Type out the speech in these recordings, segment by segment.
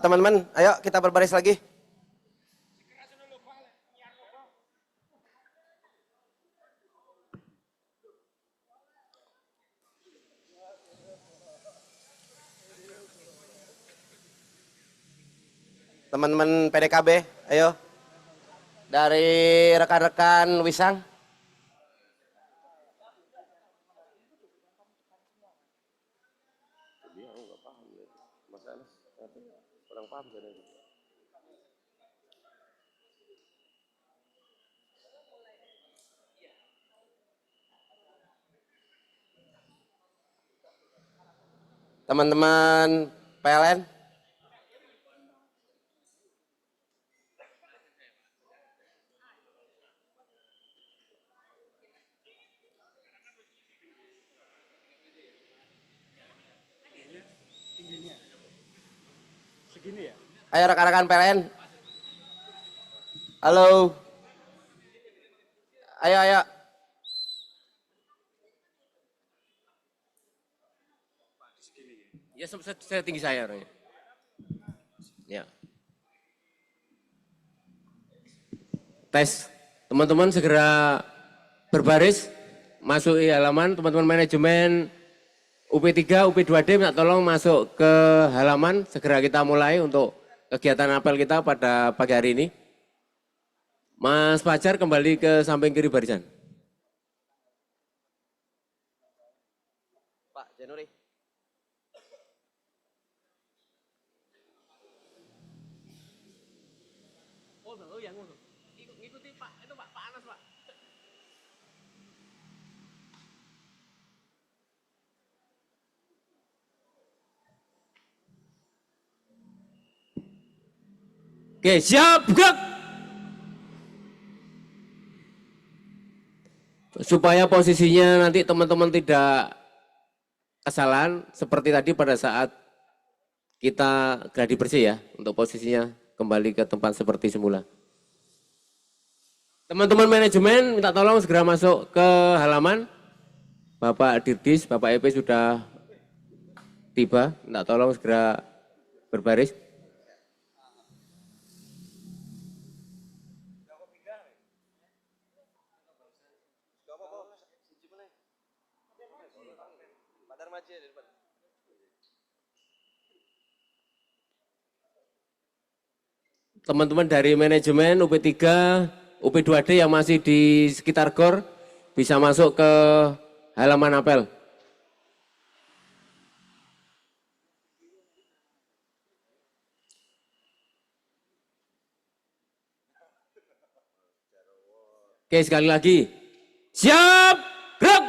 Teman-teman, ayo kita berbaris lagi. Teman-teman PDKB, ayo. Dari rekan-rekan Wisang. Teman-teman PLN. Ayo rekan-rekan PLN. Halo. Ayo. Ya, saya tinggi saya orangnya. Ya. Tes. Teman-teman segera berbaris. Masuki halaman. Teman-teman manajemen UP3, UP2D minta tolong masuk ke halaman. Segera kita mulai untuk kegiatan apel kita pada pagi hari ini. Mas Fajar kembali ke samping kiri barisan. Pak Januri. Oh yang ngikuti Pak, itu Pak Anas Pak. Oke, siap, gerak. Supaya posisinya nanti teman-teman tidak kesalahan seperti tadi pada saat kita gladi bersih ya, untuk posisinya kembali ke tempat seperti semula. Teman-teman manajemen minta tolong segera masuk ke halaman. Bapak Dirdis, Bapak EP sudah tiba, minta tolong segera berbaris. Teman-teman dari manajemen UP3, UP2D yang masih di sekitar GOR bisa masuk ke halaman apel. Oke, sekali lagi. Siap, gerak.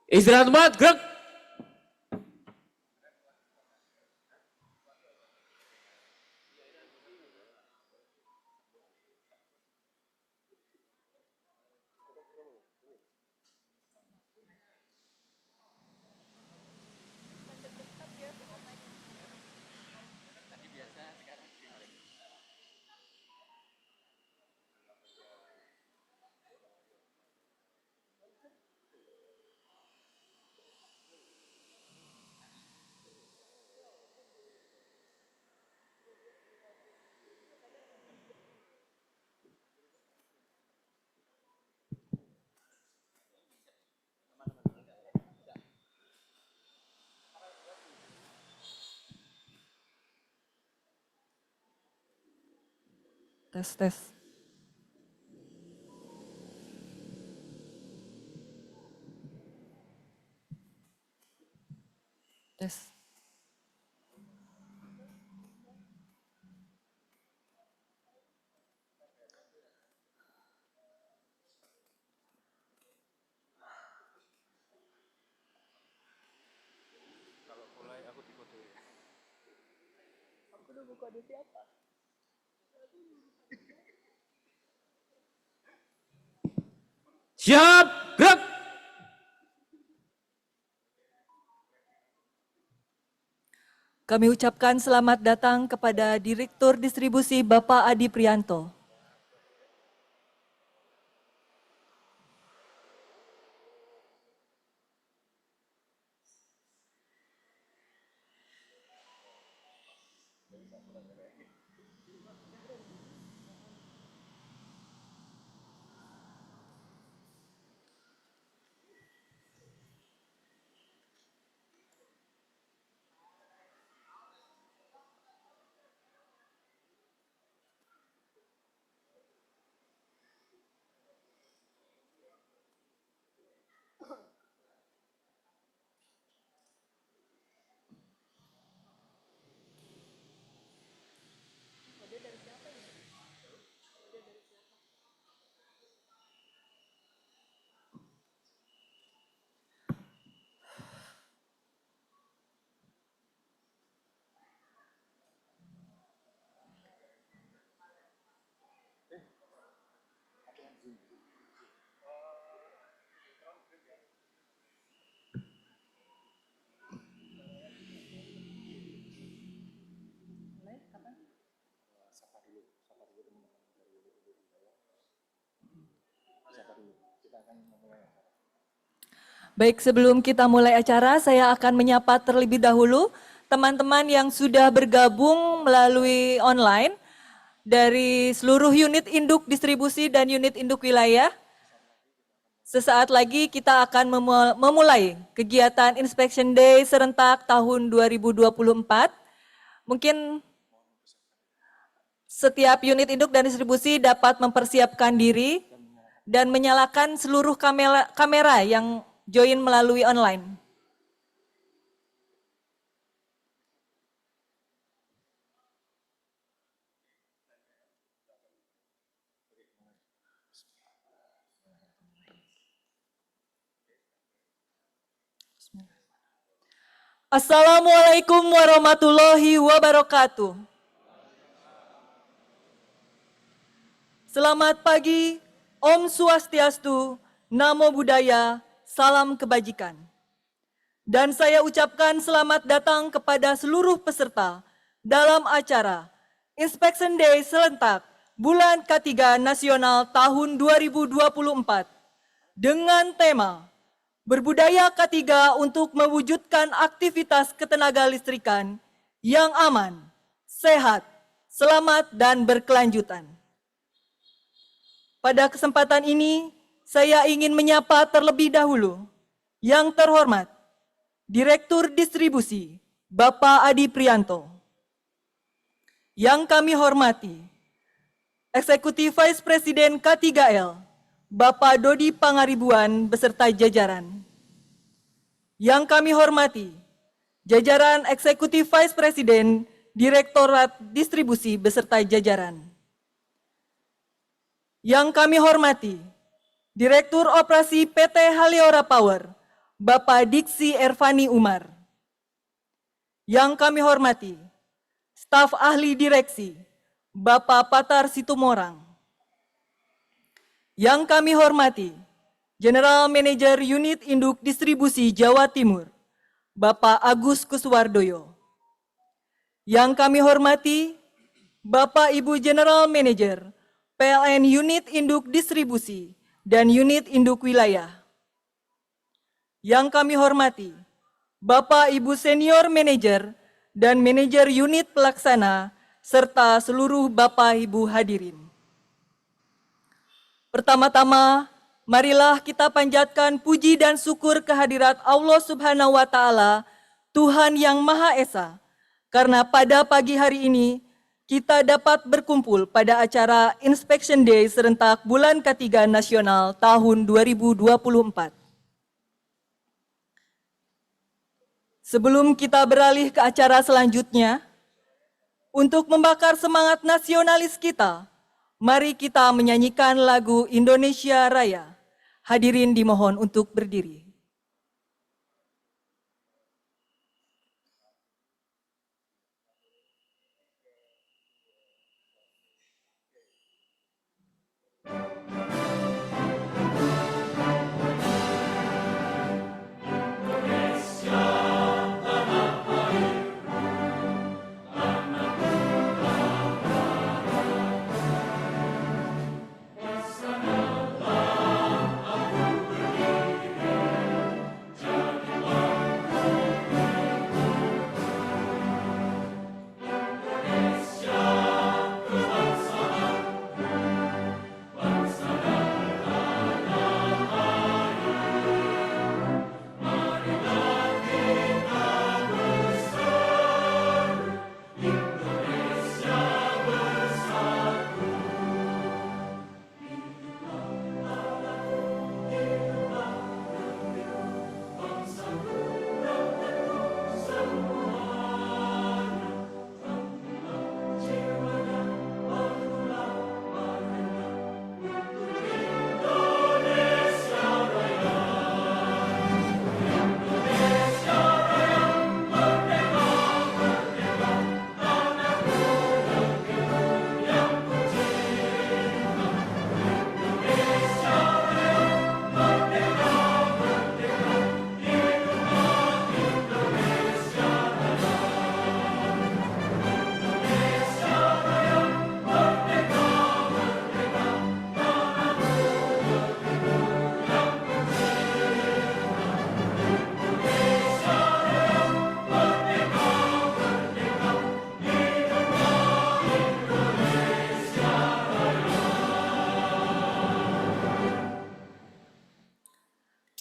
Istirahat tempat, gerak. Tes. Tes. Kalau mulai aku dikode. Aku udah buka di siapa? Siap, gerak. Kami ucapkan selamat datang kepada Direktur Distribusi Bapak Adi Prianto. Baik, sebelum kita mulai acara, saya akan menyapa terlebih dahulu teman-teman yang sudah bergabung melalui online dari seluruh unit induk distribusi dan unit induk wilayah. Sesaat lagi kita akan memulai kegiatan Inspection Day serentak tahun 2024. Mungkin setiap unit induk dan distribusi dapat mempersiapkan diri dan menyalakan seluruh kamera yang join melalui online. Assalamualaikum warahmatullahi wabarakatuh. Selamat pagi, Om Swastiastu, Namo Buddhaya, salam kebajikan. Dan saya ucapkan selamat datang kepada seluruh peserta dalam acara Inspection Day serentak bulan K3 Nasional tahun 2024 dengan tema Berbudaya K3 untuk mewujudkan aktivitas ketenaga listrikan yang aman, sehat, selamat, dan berkelanjutan. Pada kesempatan ini, saya ingin menyapa terlebih dahulu yang terhormat Direktur Distribusi Bapak Adi Prianto. Yang kami hormati Eksekutif Vice Presiden K3L Bapak Dodi Pangaribuan beserta jajaran. Yang kami hormati jajaran Eksekutif Vice Presiden Direktorat Distribusi beserta jajaran. Yang kami hormati Direktur Operasi PT Haliora Power Bapak Diksi Ervani Umar. Yang kami hormati Staf Ahli Direksi Bapak Patar Situmorang. Yang kami hormati, General Manager Unit Induk Distribusi Jawa Timur, Bapak Agus Kuswardoyo. Yang kami hormati, Bapak Ibu General Manager PLN Unit Induk Distribusi dan Unit Induk Wilayah. Yang kami hormati, Bapak Ibu Senior Manager dan Manajer Unit Pelaksana, serta seluruh Bapak Ibu hadirin. Pertama-tama, marilah kita panjatkan puji dan syukur kehadirat Allah Subhanahu wa Ta'ala, Tuhan yang Maha Esa, karena pada pagi hari ini kita dapat berkumpul pada acara Inspection Day serentak bulan K3 Nasional tahun 2024. Sebelum kita beralih ke acara selanjutnya, untuk membakar semangat nasionalis kita, mari kita menyanyikan lagu Indonesia Raya. Hadirin dimohon untuk berdiri.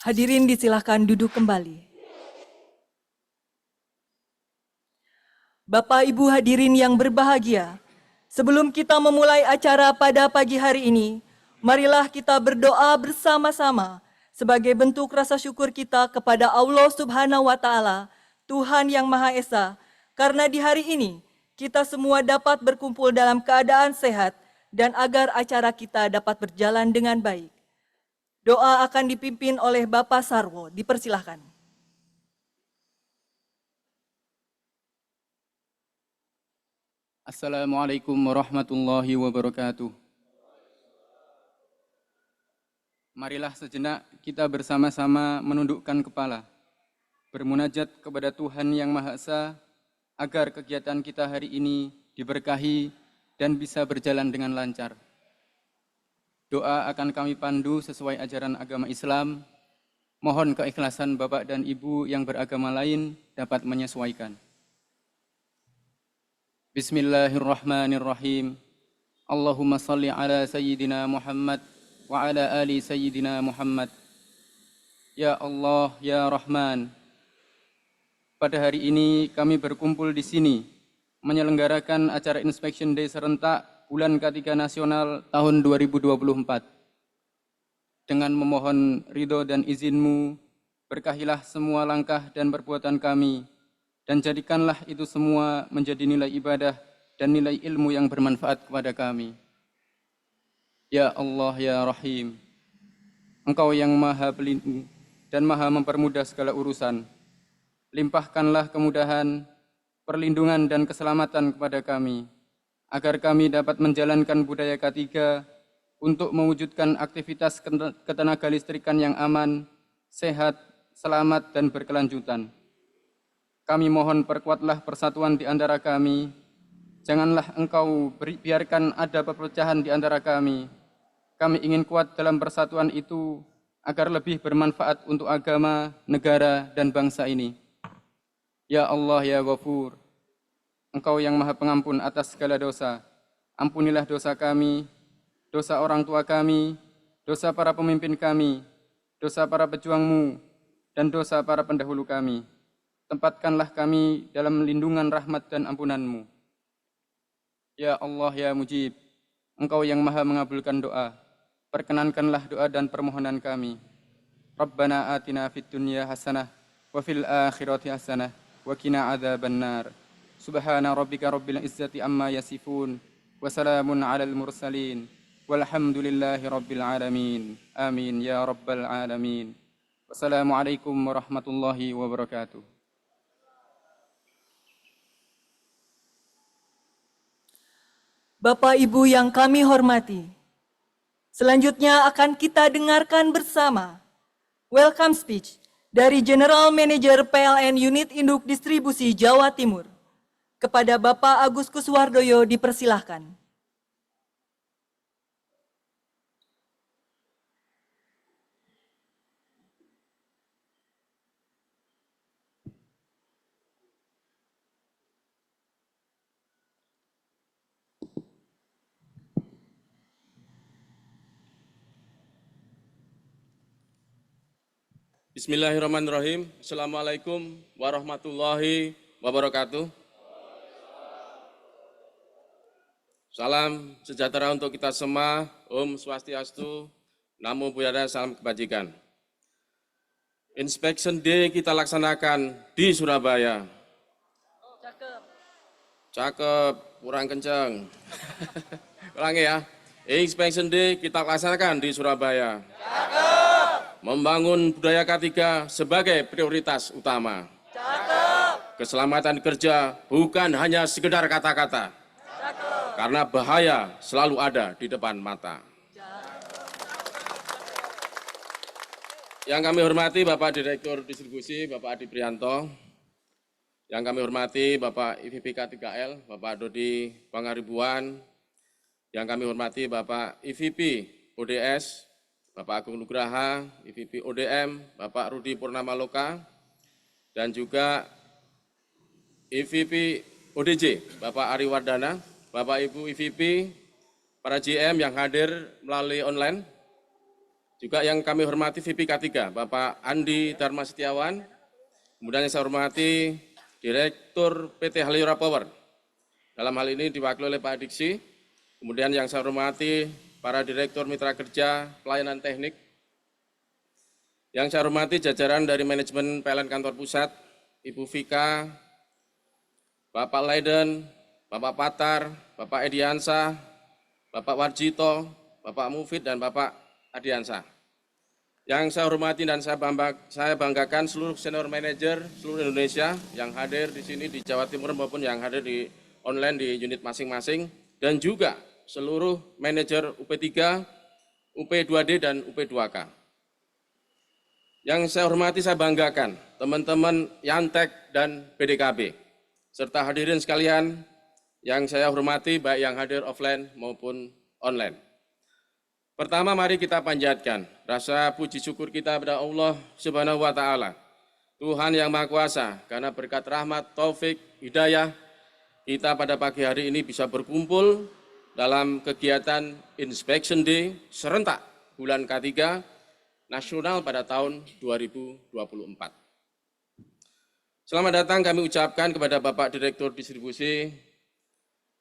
Hadirin disilahkan duduk kembali. Bapak Ibu hadirin yang berbahagia, sebelum kita memulai acara pada pagi hari ini, marilah kita berdoa bersama-sama sebagai bentuk rasa syukur kita kepada Allah Subhanahu wa Ta'ala, Tuhan yang Maha Esa, karena di hari ini kita semua dapat berkumpul dalam keadaan sehat dan agar acara kita dapat berjalan dengan baik. Doa akan dipimpin oleh Bapak Sarwo, dipersilahkan. Assalamualaikum warahmatullahi wabarakatuh. Marilah sejenak kita bersama-sama menundukkan kepala, bermunajat kepada Tuhan Yang Maha Esa, agar kegiatan kita hari ini diberkahi dan bisa berjalan dengan lancar. Doa akan kami pandu sesuai ajaran agama Islam. Mohon keikhlasan Bapak dan Ibu yang beragama lain dapat menyesuaikan. Bismillahirrahmanirrahim. Allahumma salli ala Sayyidina Muhammad wa ala ali Sayyidina Muhammad. Ya Allah, Ya Rahman. Pada hari ini kami berkumpul di sini menyelenggarakan acara Inspection Day serentak bulan ketiga nasional tahun 2024. Dengan memohon ridho dan izin-Mu, berkahilah semua langkah dan perbuatan kami, dan jadikanlah itu semua menjadi nilai ibadah dan nilai ilmu yang bermanfaat kepada kami. Ya Allah, Ya Rahim, Engkau yang Maha Pelindung dan Maha mempermudah segala urusan. Limpahkanlah kemudahan, perlindungan dan keselamatan kepada kami, agar kami dapat menjalankan budaya K3 untuk mewujudkan aktivitas ketenaga listrikan yang aman, sehat, selamat, dan berkelanjutan. Kami mohon perkuatlah persatuan di antara kami. Janganlah Engkau biarkan ada perpecahan di antara kami. Kami ingin kuat dalam persatuan itu agar lebih bermanfaat untuk agama, negara, dan bangsa ini. Ya Allah, Ya Ghafur, Engkau yang Maha Pengampun atas segala dosa. Ampunilah dosa kami, dosa orang tua kami, dosa para pemimpin kami, dosa para pejuang-Mu, dan dosa para pendahulu kami. Tempatkanlah kami dalam lindungan rahmat dan ampunan-Mu. Ya Allah, Ya Mujib, Engkau yang Maha mengabulkan doa, perkenankanlah doa dan permohonan kami. Rabbana atina fid dunya hasanah, wa fil akhirati hasanah, wa qina adzabannar. Subhana rabbika rabbil izzati amma yasifun, wa salamun alal mursalin, walhamdulillahi rabbil alamin. Amin ya rabbal alamin. Wassalamualaikum warahmatullahi wabarakatuh. Bapak Ibu yang kami hormati, selanjutnya akan kita dengarkan bersama welcome speech dari General Manager PLN Unit Induk Distribusi Jawa Timur. Kepada Bapak Agus Kuswardoyo dipersilahkan. Bismillahirrahmanirrahim. Assalamualaikum warahmatullahi wabarakatuh. Salam sejahtera untuk kita semua. Om Swastiastu, Namo Buddhaya, salam kebajikan. Inspection Day kita laksanakan di Surabaya. Cakep, kurang kenceng. Ulangi ya. Inspection Day kita laksanakan di Surabaya. Membangun budaya K3 sebagai prioritas utama. Keselamatan kerja bukan hanya sekedar kata-kata, karena bahaya selalu ada di depan mata. Yang kami hormati Bapak Direktur Distribusi, Bapak Adi Prianto. Yang kami hormati Bapak IVP K3L, Bapak Dodi Pangaribuan. Yang kami hormati Bapak IVP ODS, Bapak Agung Nugraha, IVP ODM, Bapak Rudi Purnamaloka, dan juga IVP ODJ, Bapak Ari Wardana, Bapak Ibu IVP, para GM yang hadir melalui online, Juga yang kami hormati VPK3, Bapak Andi Dharma Setiawan. Kemudian yang saya hormati Direktur PT Haliura Power. Dalam hal ini diwakili oleh Pak Diksi. Kemudian yang saya hormati para Direktur Mitra Kerja Pelayanan Teknik. Yang saya hormati jajaran dari manajemen PLN Kantor Pusat, Ibu Vika, Bapak Leiden, Bapak Patar, Bapak Ediansa, Bapak Warjito, Bapak Mufid, dan Bapak Adiansa. Yang saya hormati dan saya banggakan seluruh senior manajer seluruh Indonesia yang hadir di sini di Jawa Timur maupun yang hadir di online di unit masing-masing, dan juga seluruh manajer UP3, UP2D, dan UP2K. Yang saya hormati, saya banggakan teman-teman Yantek dan BDKB, serta hadirin sekalian yang saya hormati baik yang hadir offline maupun online. Pertama, mari kita panjatkan rasa puji syukur kita kepada Allah Subhanahu wa Ta'ala, Tuhan yang Maha Kuasa, karena berkat rahmat, taufik, hidayah, kita pada pagi hari ini bisa berkumpul dalam kegiatan Inspection Day serentak bulan K3 nasional pada tahun 2024. Selamat datang kami ucapkan kepada Bapak Direktur Distribusi,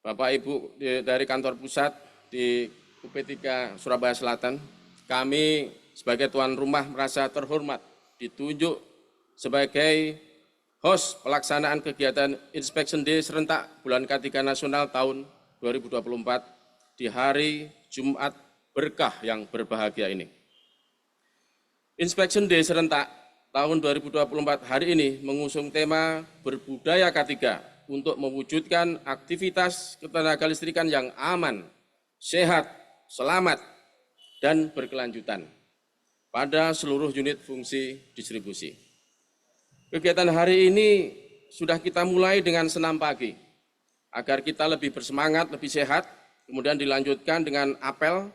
Bapak Ibu dari kantor pusat di UP3 Surabaya Selatan. Kami sebagai tuan rumah merasa terhormat ditunjuk sebagai host pelaksanaan kegiatan Inspection Day serentak bulan K3 nasional tahun 2024 di hari Jumat berkah yang berbahagia ini. Inspection Day serentak tahun 2024 hari ini mengusung tema Berbudaya K3 untuk mewujudkan aktivitas ketenaga listrikan yang aman, sehat, selamat, dan berkelanjutan pada seluruh unit fungsi distribusi. Kegiatan hari ini sudah kita mulai dengan senam pagi, agar kita lebih bersemangat, lebih sehat, kemudian dilanjutkan dengan apel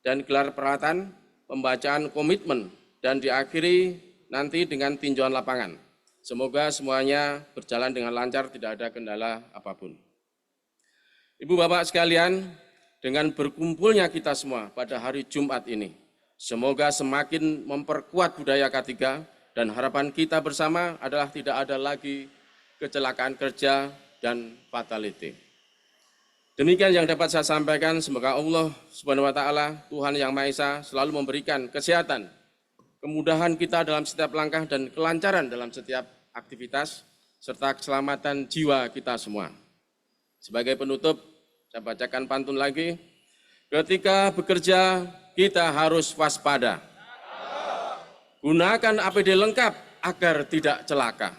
dan gelar peralatan, pembacaan komitmen, dan diakhiri nanti dengan tinjauan lapangan. Semoga semuanya berjalan dengan lancar, tidak ada kendala apapun. Ibu Bapak sekalian, dengan berkumpulnya kita semua pada hari Jumat ini, semoga semakin memperkuat budaya K3 dan harapan kita bersama adalah tidak ada lagi kecelakaan kerja dan fatality. Demikian yang dapat saya sampaikan, semoga Allah Subhanahu wa Ta'ala, Tuhan yang Maha Esa, selalu memberikan kesehatan, kemudahan kita dalam setiap langkah dan kelancaran dalam setiap aktivitas, serta keselamatan jiwa kita semua. Sebagai penutup, saya bacakan pantun lagi. Ketika bekerja, kita harus waspada. Gunakan APD lengkap agar tidak celaka.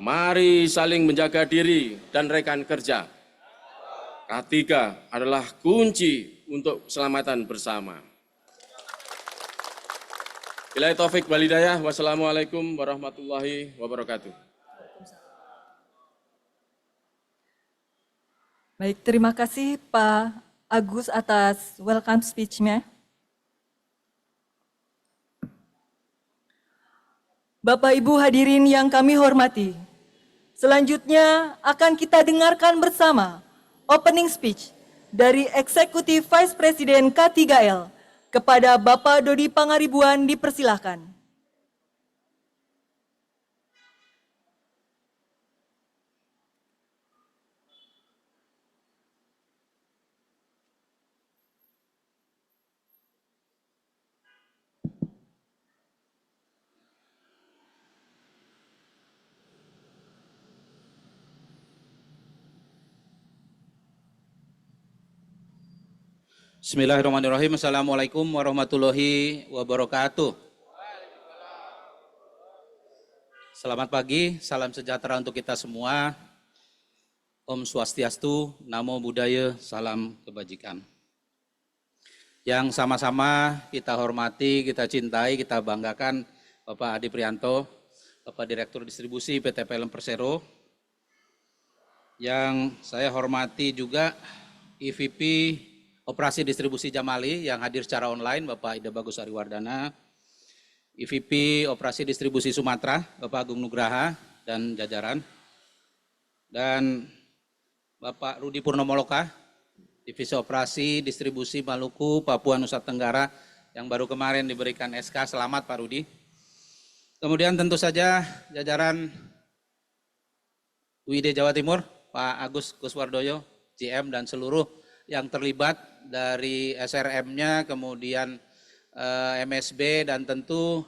Mari saling menjaga diri dan rekan kerja. K3 adalah kunci untuk keselamatan bersama. Billahi taufik wal hidayah. Wassalamualaikum warahmatullahi wabarakatuh. Baik, terima kasih Pak Agus atas welcome speech-nya. Bapak Ibu hadirin yang kami hormati, selanjutnya akan kita dengarkan bersama opening speech dari Eksekutif Vice President K3L kepada Bapak Dodi Pangaribuan, dipersilahkan. Bismillahirrahmanirrahim. Assalamualaikum warahmatullahi wabarakatuh. Selamat pagi, salam sejahtera untuk kita semua. Om Swastiastu, Namo Buddhaya, salam kebajikan. Yang sama-sama kita hormati, kita cintai, kita banggakan Bapak Adi Prianto, Bapak Direktur Distribusi PT PLN Persero. Yang saya hormati juga EVP Operasi Distribusi Jamali yang hadir secara online, Bapak Ida Bagus Ariwardana, EVP Operasi Distribusi Sumatera, Bapak Agung Nugraha dan jajaran, dan Bapak Rudi Purnomoloka, Divisi Operasi Distribusi Maluku, Papua Nusa Tenggara, yang baru kemarin diberikan SK. Selamat Pak Rudi. Kemudian tentu saja jajaran UID Jawa Timur, Pak Agus Kuswardoyo, GM dan seluruh yang terlibat dari SRM-nya, kemudian MSB dan tentu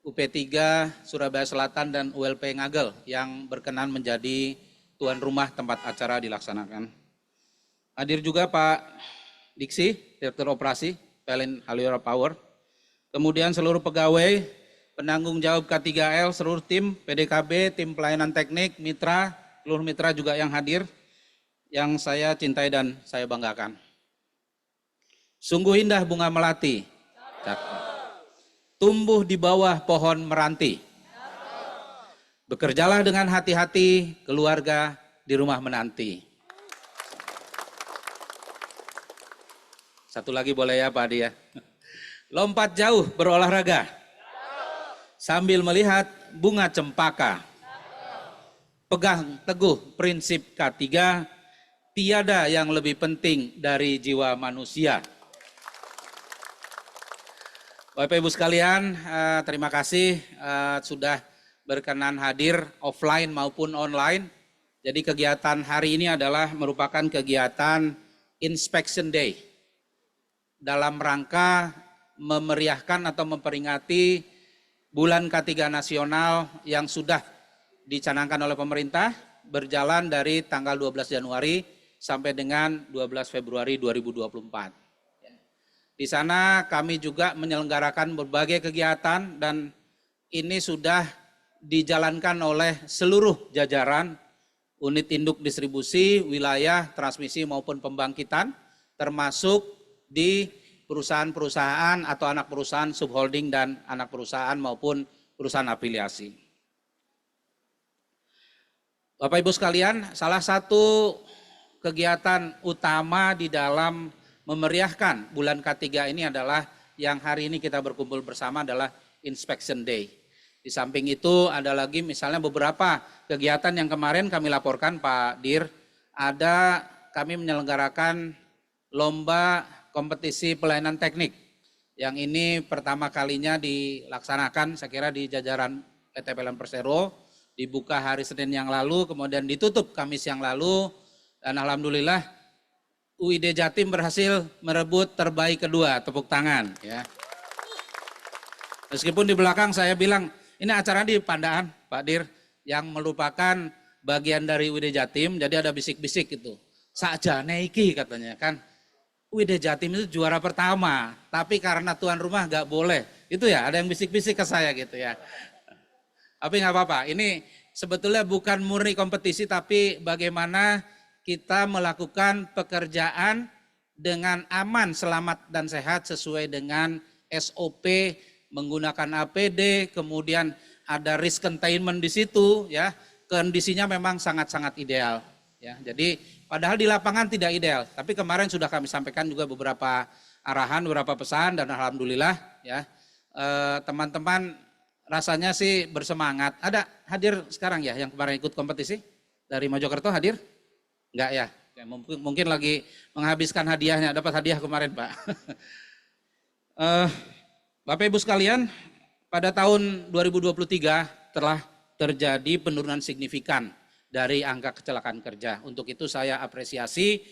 UP3 Surabaya Selatan dan ULP Ngagel yang berkenan menjadi tuan rumah tempat acara dilaksanakan. Hadir juga Pak Diksi, Direktur Operasi PLN Haliora Power. Kemudian seluruh pegawai, penanggung jawab K3L, seluruh tim PDKB, tim pelayanan teknik, mitra, seluruh mitra juga yang hadir, yang saya cintai dan saya banggakan. Sungguh indah bunga melati, tumbuh di bawah pohon meranti. Bekerjalah dengan hati-hati, keluarga di rumah menanti. Satu lagi boleh ya Pak Adi ya. Lompat jauh berolahraga, sambil melihat bunga cempaka. Pegang teguh prinsip K3, tiada yang lebih penting dari jiwa manusia. Bapak Ibu sekalian, terima kasih sudah berkenan hadir offline maupun online. Jadi kegiatan hari ini adalah merupakan kegiatan Inspection Day dalam rangka memeriahkan atau memperingati Bulan K3 Nasional yang sudah dicanangkan oleh pemerintah berjalan dari tanggal 12 Januari sampai dengan 12 Februari 2024. Di sana kami juga menyelenggarakan berbagai kegiatan dan ini sudah dijalankan oleh seluruh jajaran unit induk distribusi, wilayah, transmisi maupun pembangkitan, termasuk di perusahaan-perusahaan atau anak perusahaan subholding dan anak perusahaan maupun perusahaan afiliasi. Bapak Ibu sekalian, salah satu kegiatan utama di dalam memeriahkan bulan K3 ini adalah yang hari ini kita berkumpul bersama adalah Inspection Day. Di samping itu ada lagi misalnya beberapa kegiatan yang kemarin kami laporkan Pak Dir, ada kami menyelenggarakan lomba kompetisi pelayanan teknik. Yang ini pertama kalinya dilaksanakan saya kira di jajaran PT PLN Persero, dibuka hari Senin yang lalu, kemudian ditutup Kamis yang lalu, dan alhamdulillah UID Jatim berhasil merebut terbaik kedua, tepuk tangan ya. Meskipun di belakang saya bilang, ini acara di Pandaan Pak Dir, yang merupakan bagian dari UID Jatim, jadi ada bisik-bisik itu. Sakjane iki katanya kan, UID Jatim itu juara pertama, tapi karena tuan rumah nggak boleh. Itu ya, ada yang bisik-bisik ke saya gitu ya. Tapi nggak apa-apa, ini sebetulnya bukan murni kompetisi, tapi bagaimana kita melakukan pekerjaan dengan aman, selamat, dan sehat sesuai dengan SOP, menggunakan APD, kemudian ada risk containment di situ, ya. Kondisinya memang sangat-sangat ideal, ya. Jadi padahal di lapangan tidak ideal, tapi kemarin sudah kami sampaikan juga beberapa arahan, beberapa pesan, dan alhamdulillah, ya, teman-teman rasanya sih bersemangat. Ada hadir sekarang ya yang kemarin ikut kompetisi dari Mojokerto hadir? Enggak ya, mungkin lagi menghabiskan hadiahnya, dapat hadiah kemarin Pak. Bapak Ibu sekalian, pada tahun 2023 telah terjadi penurunan signifikan dari angka kecelakaan kerja. Untuk itu saya apresiasi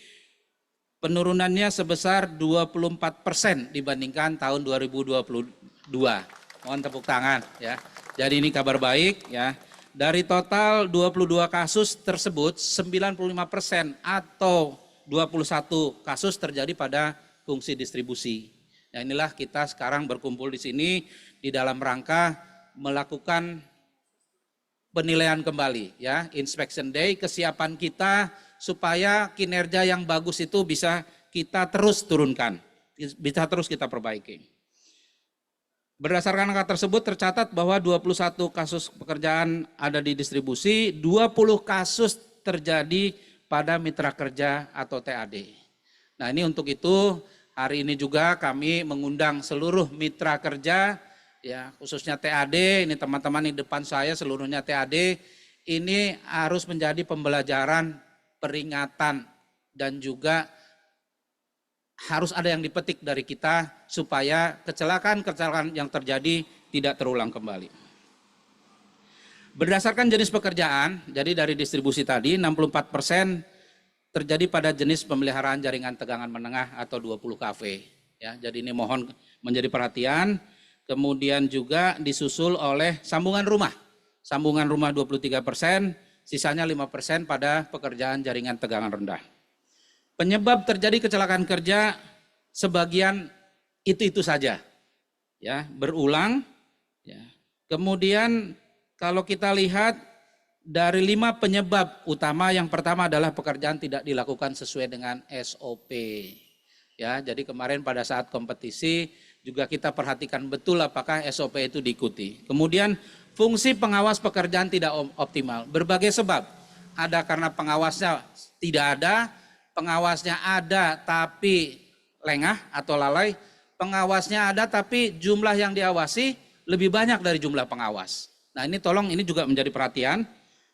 penurunannya sebesar 24% dibandingkan tahun 2022. Mohon tepuk tangan ya. Jadi ini kabar baik ya. Dari total 22 kasus tersebut, 95% atau 21 kasus terjadi pada fungsi distribusi. Nah inilah kita sekarang berkumpul di sini di dalam rangka melakukan penilaian kembali ya, Inspection Day, kesiapan kita supaya kinerja yang bagus itu bisa kita terus turunkan, bisa terus kita perbaiki. Berdasarkan angka tersebut tercatat bahwa 21 kasus pekerjaan ada di distribusi, 20 kasus terjadi pada mitra kerja atau TAD. Nah ini untuk itu hari ini juga kami mengundang seluruh mitra kerja, ya khususnya TAD, ini teman-teman di depan saya seluruhnya TAD, ini harus menjadi pembelajaran, peringatan, dan juga harus ada yang dipetik dari kita supaya kecelakaan-kecelakaan yang terjadi tidak terulang kembali. Berdasarkan jenis pekerjaan, jadi dari distribusi tadi 64% terjadi pada jenis pemeliharaan jaringan tegangan menengah atau 20 kV. Ya, jadi ini mohon menjadi perhatian. Kemudian juga disusul oleh sambungan rumah. Sambungan rumah 23%, sisanya 5% pada pekerjaan jaringan tegangan rendah. Penyebab terjadi kecelakaan kerja sebagian itu saja. Ya, berulang. Ya. Kemudian kalau kita lihat dari 5 penyebab utama, yang pertama adalah pekerjaan tidak dilakukan sesuai dengan SOP. Ya, jadi kemarin pada saat kompetisi juga kita perhatikan betul apakah SOP itu diikuti. Kemudian fungsi pengawas pekerjaan tidak optimal. Berbagai sebab. Ada karena pengawasnya tidak ada, pengawasnya ada tapi lengah atau lalai, pengawasnya ada tapi jumlah yang diawasi lebih banyak dari jumlah pengawas. Nah ini tolong, ini juga menjadi perhatian.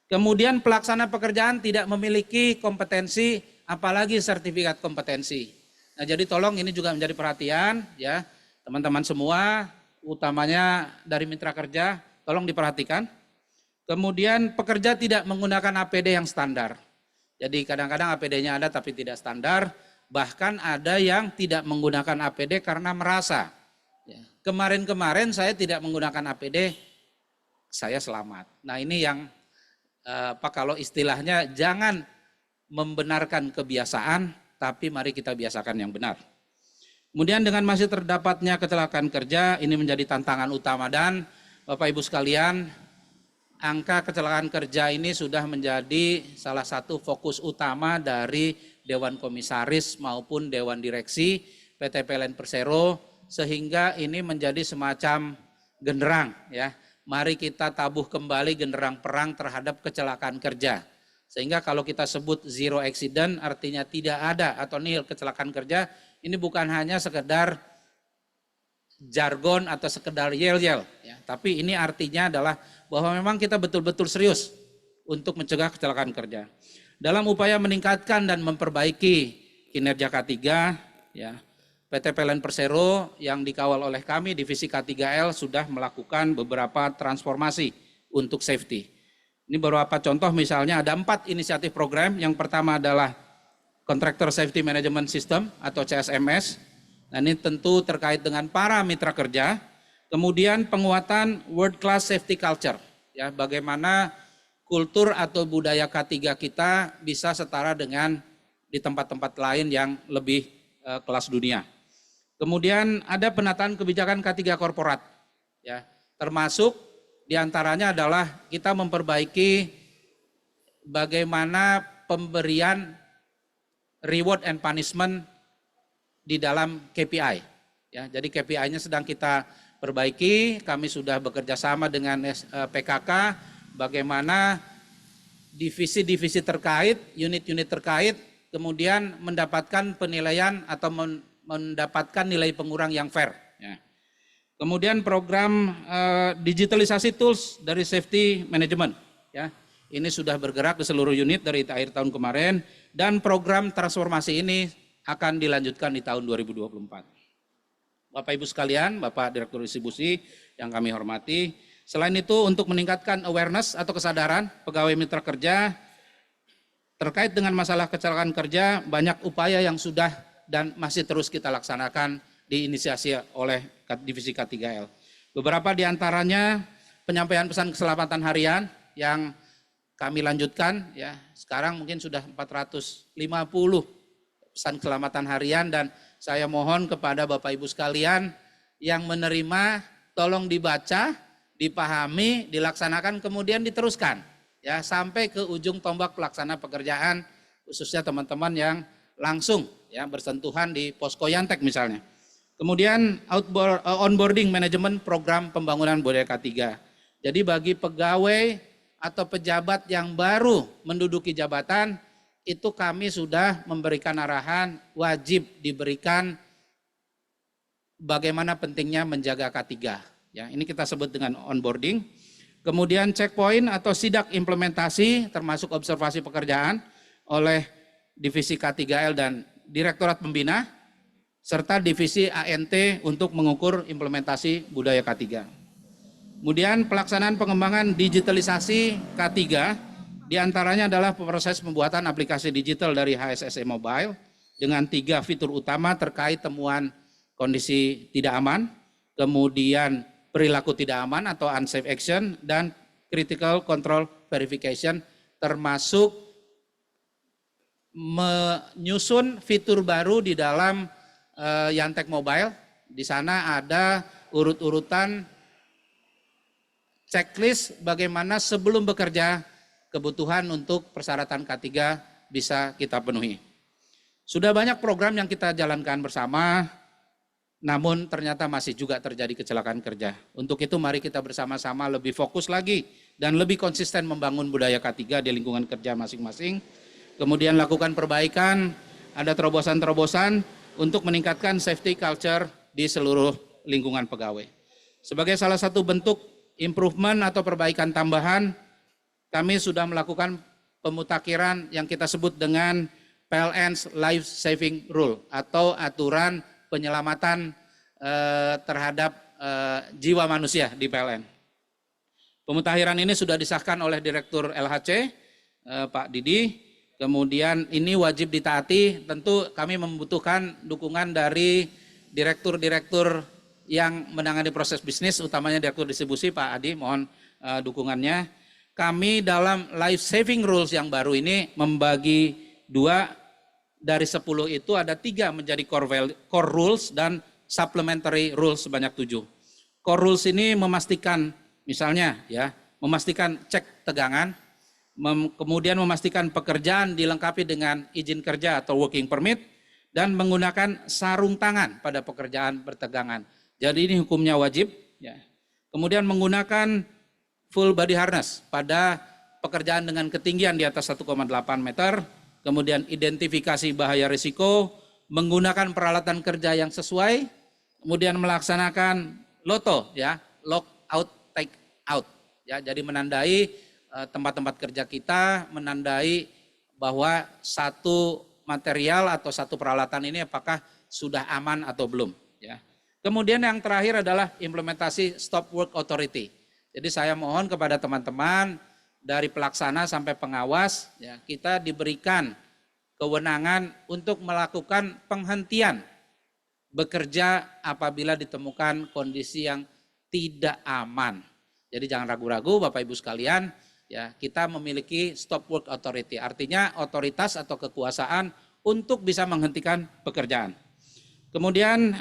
Kemudian pelaksana pekerjaan tidak memiliki kompetensi, apalagi sertifikat kompetensi. Nah jadi tolong ini juga menjadi perhatian ya. Teman-teman semua, utamanya dari mitra kerja, tolong diperhatikan. Kemudian pekerja tidak menggunakan APD yang standar. Jadi kadang-kadang APD-nya ada tapi tidak standar. Bahkan ada yang tidak menggunakan APD karena merasa. Kemarin-kemarin saya tidak menggunakan APD, saya selamat. Nah ini yang kalau istilahnya jangan membenarkan kebiasaan, tapi mari kita biasakan yang benar. Kemudian dengan masih terdapatnya kecelakaan kerja, ini menjadi tantangan utama dan Bapak Ibu sekalian, angka kecelakaan kerja ini sudah menjadi salah satu fokus utama dari Dewan Komisaris maupun Dewan Direksi PT PLN Persero, sehingga ini menjadi semacam genderang ya. Mari kita tabuh kembali genderang perang terhadap kecelakaan kerja. Sehingga kalau kita sebut zero accident artinya tidak ada atau nihil kecelakaan kerja, ini bukan hanya sekedar jargon atau sekedar yel-yel, ya, tapi ini artinya adalah bahwa memang kita betul-betul serius untuk mencegah kecelakaan kerja. Dalam upaya meningkatkan dan memperbaiki kinerja K3, ya, PT PLN Persero yang dikawal oleh kami divisi K3L sudah melakukan beberapa transformasi untuk safety. Ini beberapa contoh, misalnya ada 4 inisiatif program. Yang pertama adalah Contractor Safety Management System atau CSMS. Nah ini tentu terkait dengan para mitra kerja. Kemudian penguatan World Class Safety Culture. Ya, bagaimana kultur atau budaya K3 kita bisa setara dengan di tempat-tempat lain yang lebih kelas dunia. Kemudian ada penataan kebijakan K3 korporat. Ya, termasuk diantaranya adalah kita memperbaiki bagaimana pemberian reward and punishment di dalam KPI. Ya, jadi KPI-nya sedang kita perbaiki. Kami sudah bekerja sama dengan PKK, bagaimana divisi-divisi terkait, unit-unit terkait, kemudian mendapatkan penilaian atau mendapatkan nilai pengurang yang fair. Ya. Kemudian program digitalisasi tools dari safety management. Ya. Ini sudah bergerak di seluruh unit dari akhir tahun kemarin dan program transformasi ini akan dilanjutkan di tahun 2024. Bapak Ibu sekalian, Bapak Direktur Distribusi yang kami hormati, selain itu untuk meningkatkan awareness atau kesadaran pegawai mitra kerja terkait dengan masalah kecelakaan kerja, banyak upaya yang sudah dan masih terus kita laksanakan diinisiasi oleh divisi K3L. Beberapa diantaranya penyampaian pesan keselamatan harian yang kami lanjutkan, ya sekarang mungkin sudah 450 pesan keselamatan harian dan saya mohon kepada Bapak Ibu sekalian yang menerima tolong dibaca, dipahami, dilaksanakan kemudian diteruskan ya sampai ke ujung tombak pelaksana pekerjaan, khususnya teman-teman yang langsung ya bersentuhan di posko Yantek misalnya. Kemudian onboarding manajemen program pembangunan budaya K3. Jadi bagi pegawai atau pejabat yang baru menduduki jabatan, itu kami sudah memberikan arahan wajib diberikan bagaimana pentingnya menjaga K3. Ya, ini kita sebut dengan onboarding. Kemudian checkpoint atau sidak implementasi termasuk observasi pekerjaan oleh divisi K3L dan Direktorat Pembina. serta divisi ANT untuk mengukur implementasi budaya K3. Kemudian pelaksanaan pengembangan digitalisasi K3 diantaranya adalah proses pembuatan aplikasi digital dari HSSE Mobile dengan 3 fitur utama terkait temuan kondisi tidak aman, kemudian perilaku tidak aman atau unsafe action, dan critical control verification, termasuk menyusun fitur baru di dalam Yantek Mobile. Di sana ada urut-urutan checklist bagaimana sebelum bekerja kebutuhan untuk persyaratan K3 bisa kita penuhi. Sudah banyak program yang kita jalankan bersama, namun ternyata masih juga terjadi kecelakaan kerja. Untuk itu mari kita bersama-sama lebih fokus lagi dan lebih konsisten membangun budaya K3 di lingkungan kerja masing-masing. Kemudian lakukan perbaikan, ada terobosan-terobosan untuk meningkatkan safety culture di seluruh lingkungan pegawai. Sebagai salah satu bentuk improvement atau perbaikan tambahan, kami sudah melakukan pemutakhiran yang kita sebut dengan PLN's Life Saving Rule atau aturan penyelamatan terhadap jiwa manusia di PLN. Pemutakhiran ini sudah disahkan oleh Direktur LHC, Pak Didi. Kemudian ini wajib ditaati, tentu kami membutuhkan dukungan dari direktur-direktur yang menangani proses bisnis, utamanya Direktur Distribusi, Pak Adi, mohon dukungannya. Kami dalam Life Saving Rules yang baru ini membagi 2, dari 10 itu ada 3 menjadi core rules dan supplementary rules sebanyak 7. Core rules ini memastikan misalnya ya, memastikan cek tegangan, kemudian memastikan pekerjaan dilengkapi dengan izin kerja atau working permit, dan menggunakan sarung tangan pada pekerjaan bertegangan. Jadi ini hukumnya wajib. Ya. Kemudian menggunakan full body harness pada pekerjaan dengan ketinggian di atas 1,8 meter, kemudian identifikasi bahaya risiko, menggunakan peralatan kerja yang sesuai, kemudian melaksanakan LOTO, ya, lock out, take out. Ya, jadi menandai tempat-tempat kerja kita, menandai bahwa satu material atau satu peralatan ini apakah sudah aman atau belum. Ya. Kemudian yang terakhir adalah implementasi Stop Work Authority. Jadi saya mohon kepada teman-teman dari pelaksana sampai pengawas, ya, kita diberikan kewenangan untuk melakukan penghentian bekerja apabila ditemukan kondisi yang tidak aman. Jadi jangan ragu-ragu Bapak Ibu sekalian, ya, kita memiliki Stop Work Authority, artinya otoritas atau kekuasaan untuk bisa menghentikan pekerjaan. Kemudian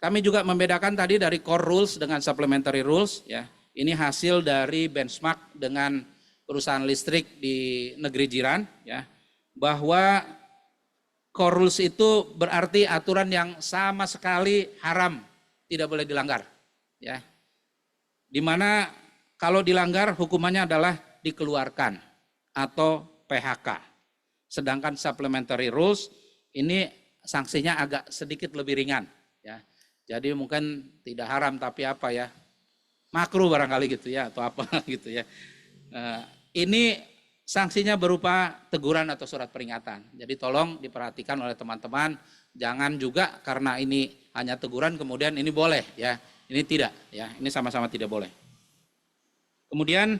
kami juga membedakan tadi dari core rules dengan supplementary rules, ya. Ini hasil dari benchmark dengan perusahaan listrik di negeri jiran, ya. Bahwa core rules itu berarti aturan yang sama sekali haram, tidak boleh dilanggar, ya. Dimana kalau dilanggar hukumannya adalah dikeluarkan atau PHK. Sedangkan supplementary rules ini sanksinya agak sedikit lebih ringan, ya. Jadi mungkin tidak haram tapi apa ya, makruh barangkali gitu ya, atau apa gitu ya. Ini sanksinya berupa teguran atau surat peringatan. Jadi tolong diperhatikan oleh teman-teman, jangan juga karena ini hanya teguran kemudian ini boleh ya. Ini tidak ya, ini sama-sama tidak boleh. Kemudian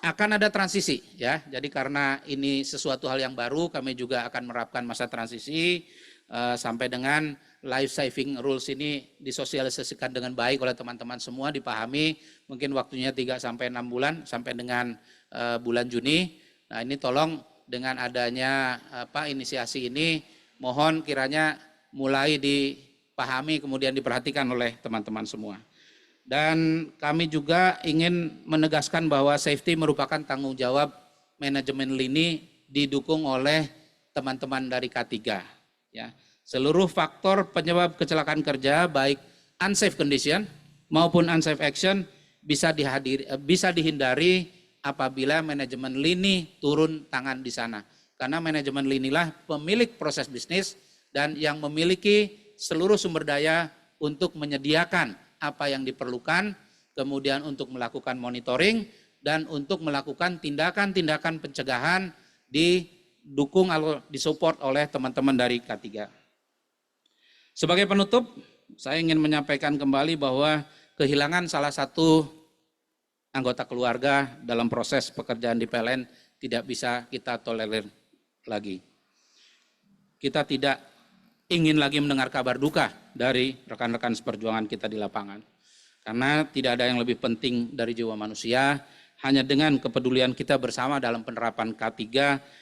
akan ada transisi ya. Jadi karena ini sesuatu hal yang baru, kami juga akan menerapkan masa transisi sampai dengan life saving rules ini disosialisasikan dengan baik oleh teman-teman semua, dipahami, mungkin waktunya 3 sampai 6 bulan sampai dengan bulan Juni. Nah, ini tolong dengan adanya inisiasi ini mohon kiranya mulai dipahami kemudian diperhatikan oleh teman-teman semua. Dan kami juga ingin menegaskan bahwa safety merupakan tanggung jawab manajemen lini didukung oleh teman-teman dari K3. Ya, seluruh faktor penyebab kecelakaan kerja baik unsafe condition maupun unsafe action bisa dihindari apabila manajemen lini turun tangan di sana. Karena manajemen linilah pemilik proses bisnis dan yang memiliki seluruh sumber daya untuk menyediakan apa yang diperlukan, kemudian untuk melakukan monitoring dan untuk melakukan tindakan-tindakan pencegahan di didukung atau disupport oleh teman-teman dari K3. Sebagai penutup, saya ingin menyampaikan kembali bahwa kehilangan salah satu anggota keluarga dalam proses pekerjaan di PLN tidak bisa kita tolerir lagi. Kita tidak ingin lagi mendengar kabar duka dari rekan-rekan seperjuangan kita di lapangan. Karena tidak ada yang lebih penting dari jiwa manusia, hanya dengan kepedulian kita bersama dalam penerapan K3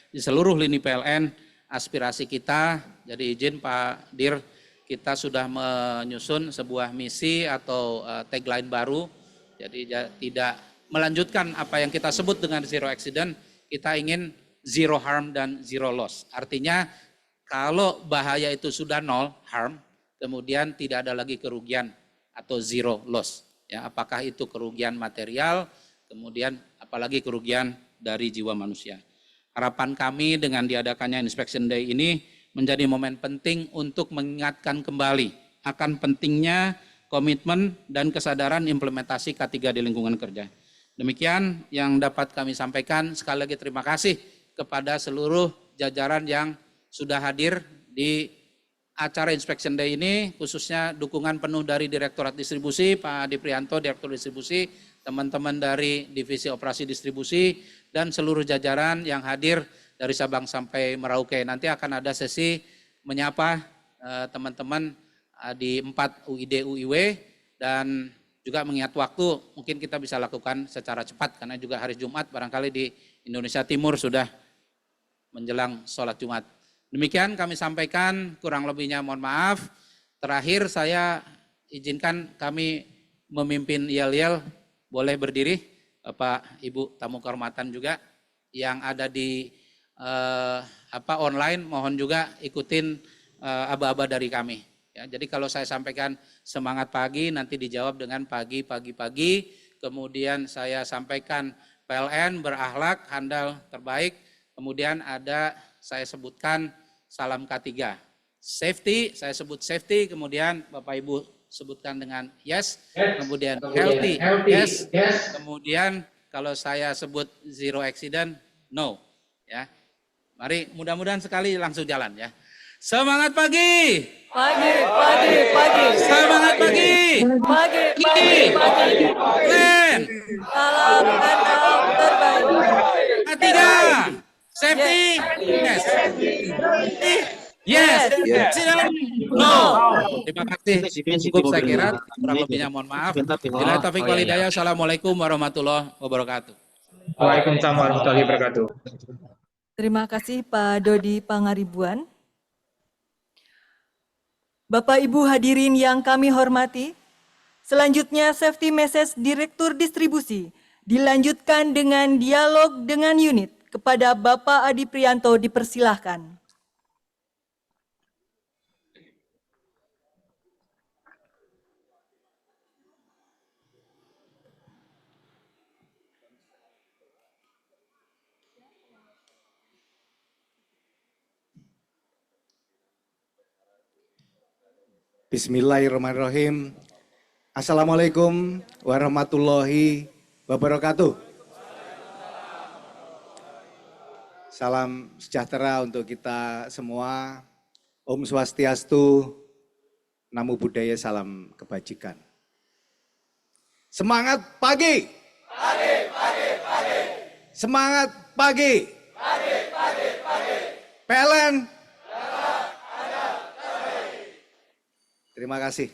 di seluruh lini PLN, aspirasi kita, jadi izin Pak Dir, kita sudah menyusun sebuah misi atau tagline baru, jadi tidak melanjutkan apa yang kita sebut dengan zero accident, kita ingin zero harm dan zero loss. Artinya kalau bahaya itu sudah nol harm, kemudian tidak ada lagi kerugian atau zero loss. Ya, apakah itu kerugian material, kemudian apalagi kerugian dari jiwa manusia. Harapan kami dengan diadakannya Inspection Day ini menjadi momen penting untuk mengingatkan kembali akan pentingnya komitmen dan kesadaran implementasi K3 di lingkungan kerja. Demikian yang dapat kami sampaikan. Sekali lagi terima kasih kepada seluruh jajaran yang sudah hadir di acara Inspection Day ini, khususnya dukungan penuh dari Direktorat Distribusi, Pak Adi Prianto, Direktur Distribusi, teman-teman dari Divisi Operasi Distribusi, dan seluruh jajaran yang hadir dari Sabang sampai Merauke. Nanti akan ada sesi menyapa teman-teman di 4 UID UIW, dan juga mengingat waktu, mungkin kita bisa lakukan secara cepat, karena juga hari Jumat, barangkali di Indonesia Timur sudah menjelang sholat Jumat. Demikian kami sampaikan, kurang lebihnya mohon maaf. Terakhir saya izinkan kami memimpin yel-yel, boleh berdiri, Bapak Ibu tamu kehormatan juga yang ada di online, mohon juga ikutin aba-aba dari kami. Ya, jadi kalau saya sampaikan semangat pagi, nanti dijawab dengan pagi, kemudian saya sampaikan PLN berakhlak, handal, terbaik, kemudian ada saya sebutkan salam K3. Safety, saya sebut safety, kemudian Bapak Ibu sebutkan dengan yes, kemudian healthy, yes, kemudian kalau saya sebut zero accident, no. Ya, mari mudah-mudahan sekali langsung jalan ya. Semangat pagi. Semangat pagi. Keren. Salam handal terbaik. K3. Safety, yes. Yes. No. Terima kasih. Cukup saya kira. Kurang lebihnya mohon maaf. Bila taufik wal hidayah. Assalamualaikum warahmatullahi wabarakatuh. Waalaikumsalam warahmatullahi wabarakatuh. Terima kasih Pak Dodi Pangaribuan. Bapak Ibu hadirin yang kami hormati, selanjutnya safety message Direktur Distribusi dilanjutkan dengan dialog dengan unit. Kepada Bapak Adi Prianto dipersilahkan. Bismillahirrahmanirrahim. Assalamualaikum warahmatullahi wabarakatuh. Salam sejahtera untuk kita semua. Om Swastiastu, Namo Buddhaya, salam kebajikan. Semangat pagi. Semangat pagi. PLN. Terima kasih.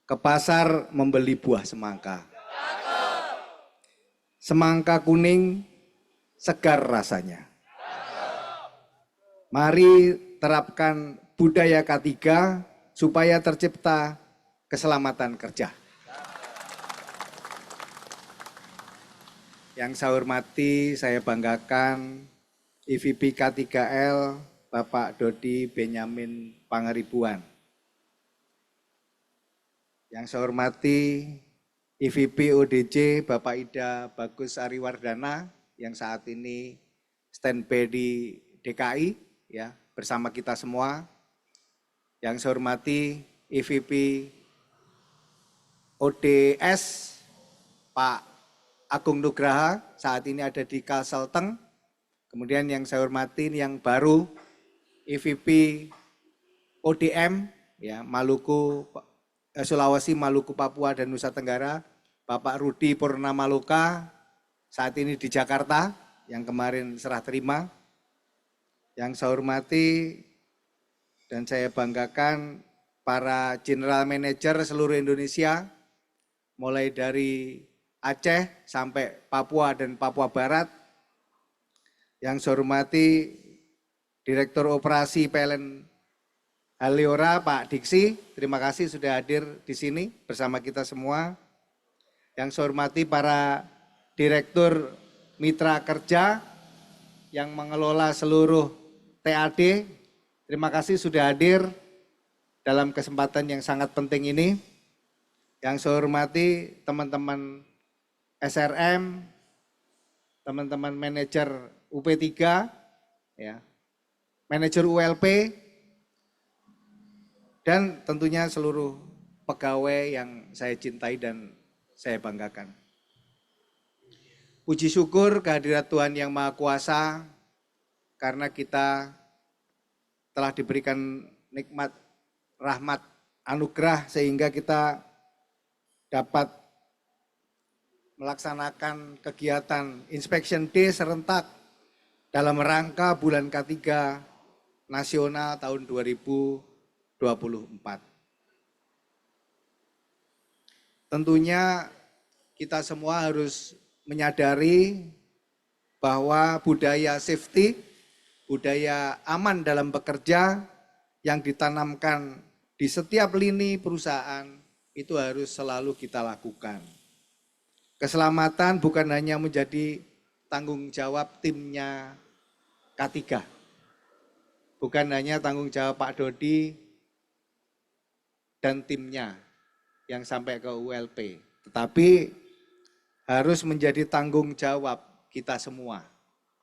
Ke pasar membeli buah semangka. Semangka kuning, segar rasanya. Mari terapkan budaya K3 supaya tercipta keselamatan kerja. Yang saya hormati, saya banggakan IVP K3L, Bapak Dodi Benyamin Pangaribuan. Yang saya hormati IVP ODJ Bapak Ida Bagus Ariwardana yang saat ini standby di DKI ya bersama kita semua. Yang saya hormati IVP ODS Pak Agung Nugraha, saat ini ada di Kalselteng. Kemudian yang saya hormati yang baru, EVP ODM, ya, Sulawesi, Maluku, Papua, dan Nusa Tenggara, Bapak Rudi Purnamaloka, saat ini di Jakarta, yang kemarin serah terima. Yang saya hormati dan saya banggakan para General Manager seluruh Indonesia, mulai dari Aceh sampai Papua dan Papua Barat. Yang saya hormati Direktur Operasi PLN Haliora, Pak Diksi, terima kasih sudah hadir di sini bersama kita semua. Yang saya hormati para Direktur Mitra Kerja yang mengelola seluruh TAD, terima kasih sudah hadir dalam kesempatan yang sangat penting ini. Yang saya hormati teman-teman SRM, teman-teman manajer UP3, ya, manajer ULP, dan tentunya seluruh pegawai yang saya cintai dan saya banggakan. Puji syukur kehadirat Tuhan Yang Maha Kuasa, karena kita telah diberikan nikmat, rahmat, anugerah sehingga kita dapat melaksanakan kegiatan Inspection Day serentak dalam rangka bulan K3 nasional tahun 2024. Tentunya kita semua harus menyadari bahwa budaya safety, budaya aman dalam bekerja yang ditanamkan di setiap lini perusahaan itu harus selalu kita lakukan. Keselamatan bukan hanya menjadi tanggung jawab timnya K3, bukan hanya tanggung jawab Pak Dodi dan timnya yang sampai ke ULP, tetapi harus menjadi tanggung jawab kita semua.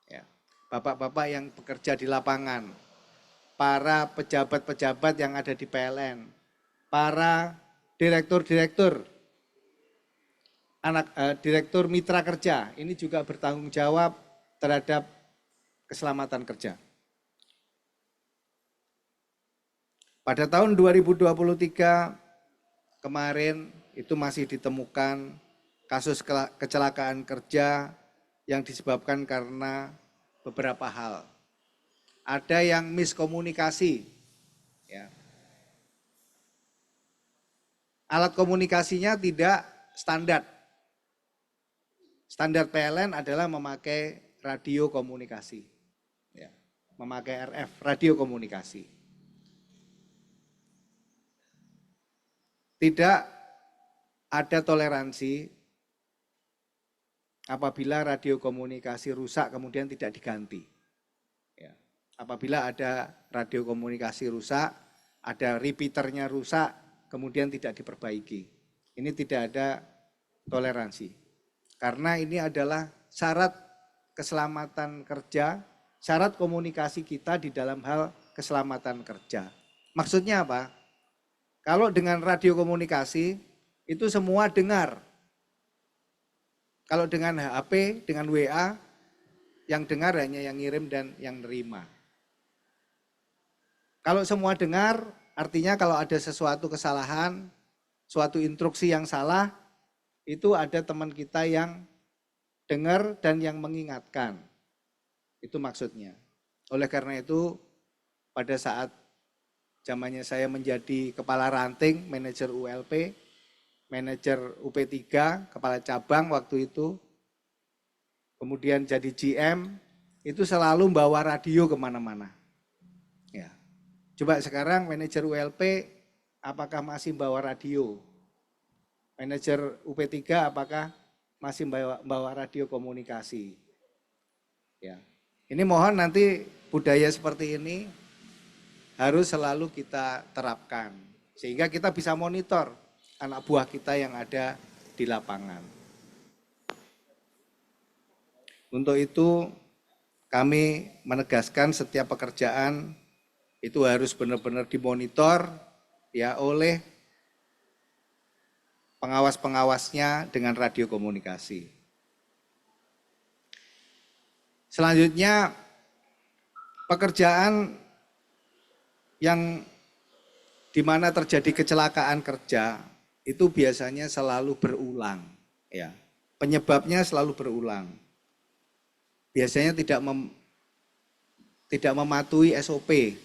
Ya. Bapak-bapak yang bekerja di lapangan, para pejabat-pejabat yang ada di PLN, para direktur-direktur, direktur mitra kerja, ini juga bertanggung jawab terhadap keselamatan kerja. Pada tahun 2023 kemarin itu masih ditemukan kasus kecelakaan kerja yang disebabkan karena beberapa hal. Ada yang miskomunikasi, ya. Alat komunikasinya tidak standar. Standar PLN adalah memakai radio komunikasi, ya, memakai RF, radio komunikasi. Tidak ada toleransi apabila radio komunikasi rusak kemudian tidak diganti. Ya. Apabila ada radio komunikasi rusak, ada repeaternya rusak, kemudian tidak diperbaiki. Ini tidak ada toleransi. Karena ini adalah syarat keselamatan kerja, syarat komunikasi kita di dalam hal keselamatan kerja. Maksudnya apa? Kalau dengan radio komunikasi itu semua dengar. Kalau dengan HP, dengan WA, yang dengar hanya yang ngirim dan yang nerima. Kalau semua dengar, artinya kalau ada sesuatu kesalahan, suatu instruksi yang salah, itu ada teman kita yang dengar dan yang mengingatkan. Itu maksudnya. Oleh karena itu, pada saat zamannya saya menjadi kepala ranting, manajer ULP, manajer UP3, kepala cabang waktu itu, kemudian jadi GM, itu selalu bawa radio kemana-mana. Ya. Coba sekarang manajer ULP, apakah masih bawa radio? Manajer UP3 apakah masih bawa radio komunikasi? Ya. Ini mohon nanti budaya seperti ini harus selalu kita terapkan. Sehingga kita bisa monitor anak buah kita yang ada di lapangan. Untuk itu kami menegaskan setiap pekerjaan itu harus benar-benar dimonitor ya oleh pengawas-pengawasnya dengan radio komunikasi. Selanjutnya, pekerjaan yang di mana terjadi kecelakaan kerja itu biasanya selalu berulang, ya. Penyebabnya selalu berulang. Biasanya tidak mematuhi SOP,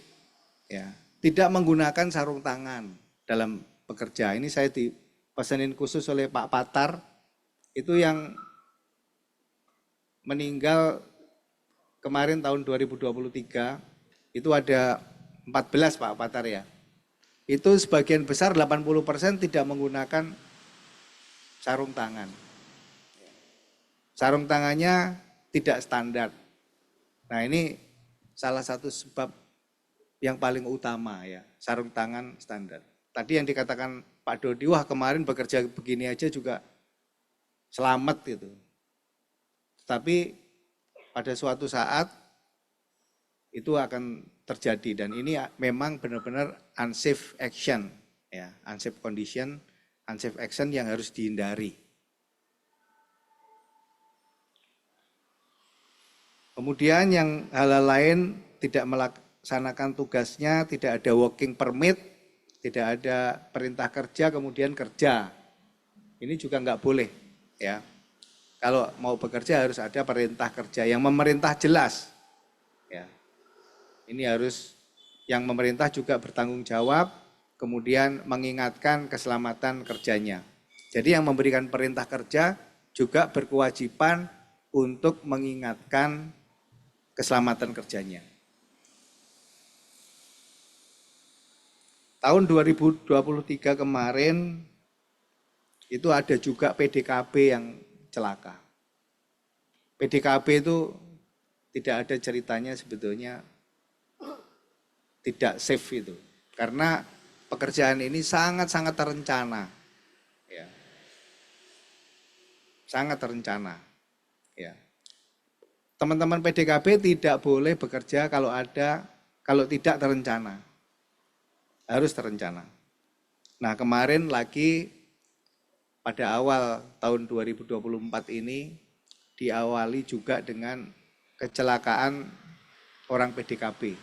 ya. Tidak menggunakan sarung tangan dalam bekerja. Ini saya dipesanin khusus oleh Pak Patar, itu yang meninggal kemarin tahun 2023, itu ada 14 Pak Patar ya. Itu sebagian besar 80% tidak menggunakan sarung tangan. Sarung tangannya tidak standar. Nah ini salah satu sebab yang paling utama ya, sarung tangan standar. Tadi yang dikatakan Pak Dodi, wah kemarin bekerja begini aja juga selamat gitu. Tapi pada suatu saat itu akan terjadi dan ini memang benar-benar unsafe action, ya, unsafe condition, unsafe action yang harus dihindari. Kemudian yang hal lain tidak melaksanakan tugasnya, tidak ada working permit, tidak ada perintah kerja, kemudian kerja. Ini juga nggak boleh, ya. Kalau mau bekerja harus ada perintah kerja yang memerintah jelas, ya. Ini harus yang memerintah juga bertanggung jawab, kemudian mengingatkan keselamatan kerjanya. Jadi yang memberikan perintah kerja juga berkewajiban untuk mengingatkan keselamatan kerjanya. Tahun 2023 kemarin itu ada juga PDKB yang celaka. PDKB itu tidak ada ceritanya sebetulnya, tidak safe itu. Karena pekerjaan ini sangat-sangat terencana. Ya. Sangat terencana. Ya. Teman-teman PDKB tidak boleh bekerja kalau tidak terencana. Harus terencana. Nah, kemarin lagi pada awal tahun 2024 ini diawali juga dengan kecelakaan orang PDKB.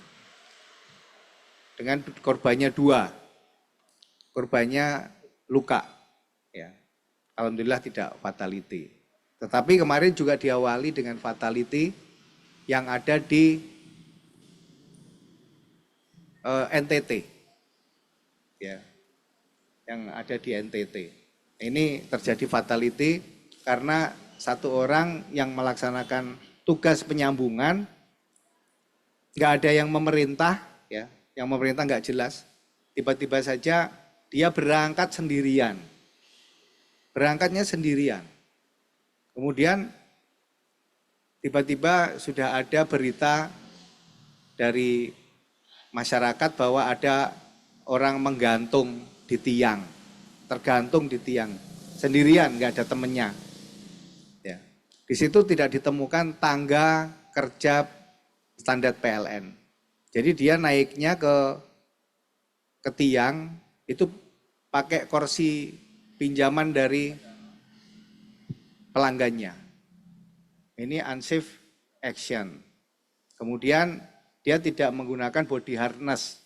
Dengan korbannya 2, korbannya luka, ya. Alhamdulillah tidak fatality. Tetapi kemarin juga diawali dengan fatality yang ada di NTT, ya, yang ada di NTT. Ini terjadi fatality karena satu orang yang melaksanakan tugas penyambungan, nggak ada yang memerintah, ya. Yang memerintah nggak jelas, tiba-tiba saja dia berangkat sendirian. Berangkatnya sendirian. Kemudian tiba-tiba sudah ada berita dari masyarakat bahwa ada orang menggantung di tiang, tergantung di tiang, sendirian, nggak ada temennya. Ya. Di situ tidak ditemukan tangga kerja standar PLN. Jadi dia naiknya ke tiang itu pakai kursi pinjaman dari pelanggannya. Ini unsafe action. Kemudian dia tidak menggunakan body harness.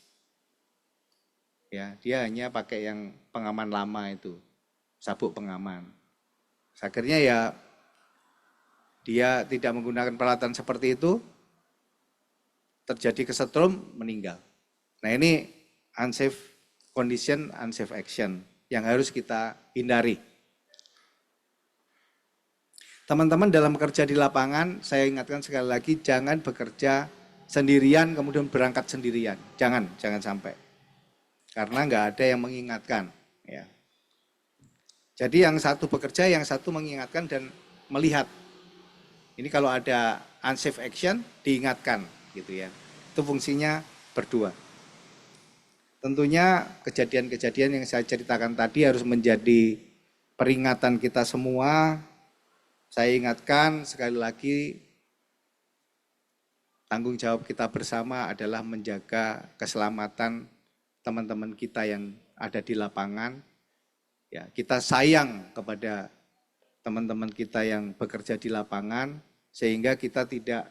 Ya, dia hanya pakai yang pengaman lama itu, sabuk pengaman. Akhirnya ya dia tidak menggunakan peralatan seperti itu, terjadi kesetrum, meninggal. Nah ini unsafe condition, unsafe action yang harus kita hindari. Teman-teman dalam bekerja di lapangan, saya ingatkan sekali lagi, jangan bekerja sendirian kemudian berangkat sendirian. Jangan sampai. Karena nggak ada yang mengingatkan. Ya. Jadi yang satu bekerja, yang satu mengingatkan dan melihat. Ini kalau ada unsafe action, diingatkan. Gitu ya. Itu fungsinya berdua. Tentunya kejadian-kejadian yang saya ceritakan tadi harus menjadi peringatan kita semua. Saya ingatkan sekali lagi, tanggung jawab kita bersama adalah menjaga keselamatan teman-teman kita yang ada di lapangan. Ya, kita sayang kepada teman-teman kita yang bekerja di lapangan, sehingga kita tidak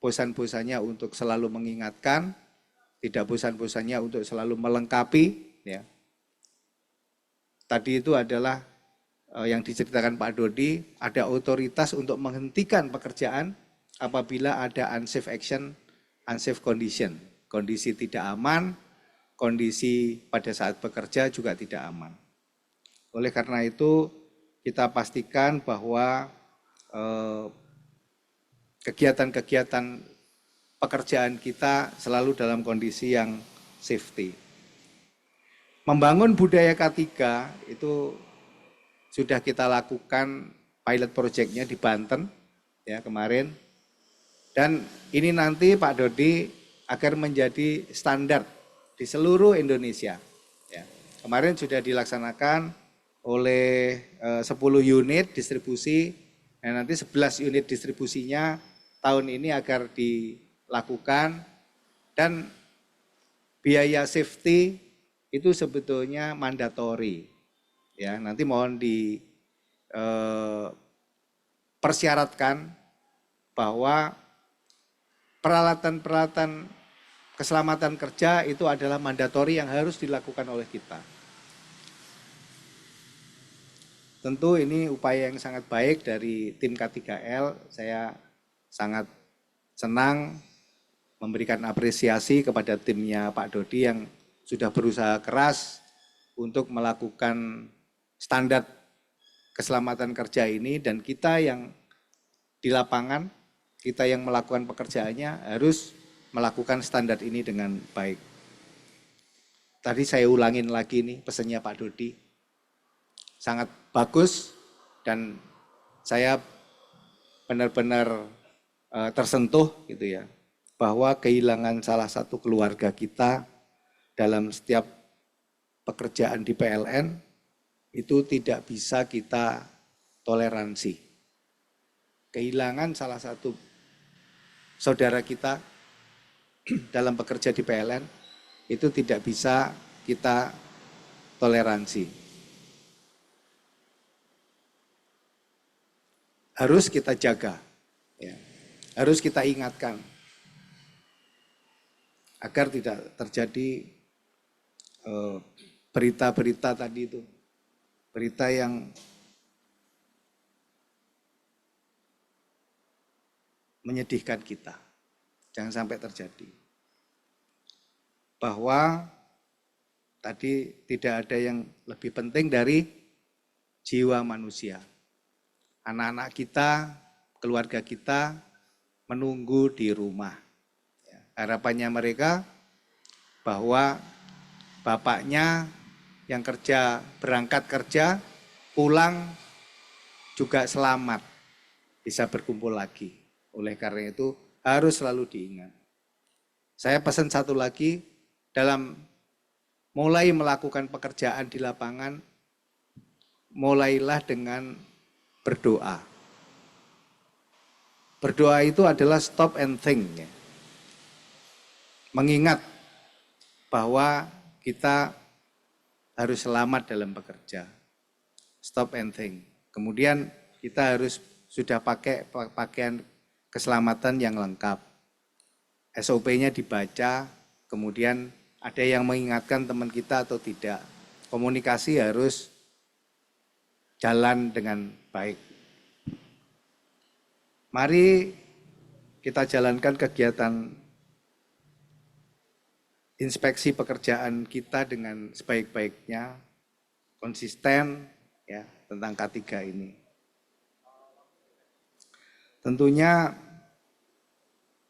bosan-bosannya untuk selalu mengingatkan, tidak bosan-bosannya untuk selalu melengkapi. Ya. Tadi itu adalah yang diceritakan Pak Dodi, ada otoritas untuk menghentikan pekerjaan apabila ada unsafe action, unsafe condition. Kondisi tidak aman, kondisi pada saat bekerja juga tidak aman. Oleh karena itu, kita pastikan bahwa kegiatan-kegiatan pekerjaan kita selalu dalam kondisi yang safety. Membangun budaya K3 itu sudah kita lakukan pilot project-nya di Banten ya kemarin. Dan ini nanti Pak Dodi agar menjadi standar di seluruh Indonesia. Ya. Kemarin sudah dilaksanakan oleh 10 unit distribusi, dan nanti 11 unit distribusinya tahun ini agar dilakukan. Dan biaya safety itu sebetulnya mandatori. Ya, nanti mohon dipersyaratkan bahwa peralatan-peralatan keselamatan kerja itu adalah mandatori yang harus dilakukan oleh kita. Tentu ini upaya yang sangat baik dari tim K3L. Saya sangat senang memberikan apresiasi kepada timnya Pak Dodi yang sudah berusaha keras untuk melakukan standar keselamatan kerja ini, dan kita yang di lapangan, kita yang melakukan pekerjaannya harus melakukan standar ini dengan baik. Tadi saya ulangin lagi nih pesannya Pak Dodi, sangat bagus dan saya benar-benar tersentuh gitu ya, bahwa kehilangan salah satu keluarga kita dalam setiap pekerjaan di PLN itu tidak bisa kita toleransi. Kehilangan salah satu saudara kita dalam bekerja di PLN itu tidak bisa kita toleransi. Harus kita jaga, ya. Harus kita ingatkan agar tidak terjadi berita-berita tadi itu, berita yang menyedihkan kita. Jangan sampai terjadi. Bahwa tadi tidak ada yang lebih penting dari jiwa manusia. Anak-anak kita, keluarga kita menunggu di rumah. Harapannya mereka bahwa bapaknya yang berangkat kerja, pulang juga selamat, bisa berkumpul lagi. Oleh karena itu harus selalu diingat. Saya pesan satu lagi, dalam mulai melakukan pekerjaan di lapangan, mulailah dengan berdoa. Berdoa itu adalah stop and think. Mengingat bahwa kita harus selamat dalam bekerja. Stop and think. Kemudian kita harus sudah pakai pakaian keselamatan yang lengkap. SOP-nya dibaca, kemudian ada yang mengingatkan teman kita atau tidak. Komunikasi harus jalan dengan baik. Mari kita jalankan kegiatan inspeksi pekerjaan kita dengan sebaik-baiknya, konsisten ya tentang K3 ini. Tentunya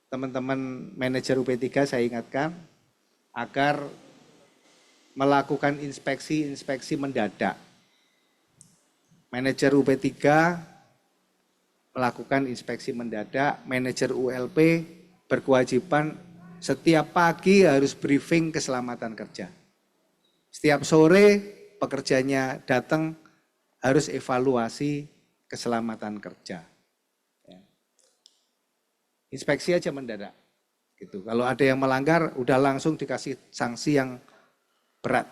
teman-teman manajer UP3 saya ingatkan agar melakukan inspeksi mendadak. Manajer UP3 melakukan inspeksi mendadak, manajer ULP berkewajiban setiap pagi harus briefing keselamatan kerja. Setiap sore pekerjanya datang harus evaluasi keselamatan kerja. Inspeksi aja mendadak. Gitu. Kalau ada yang melanggar, udah langsung dikasih sanksi yang berat.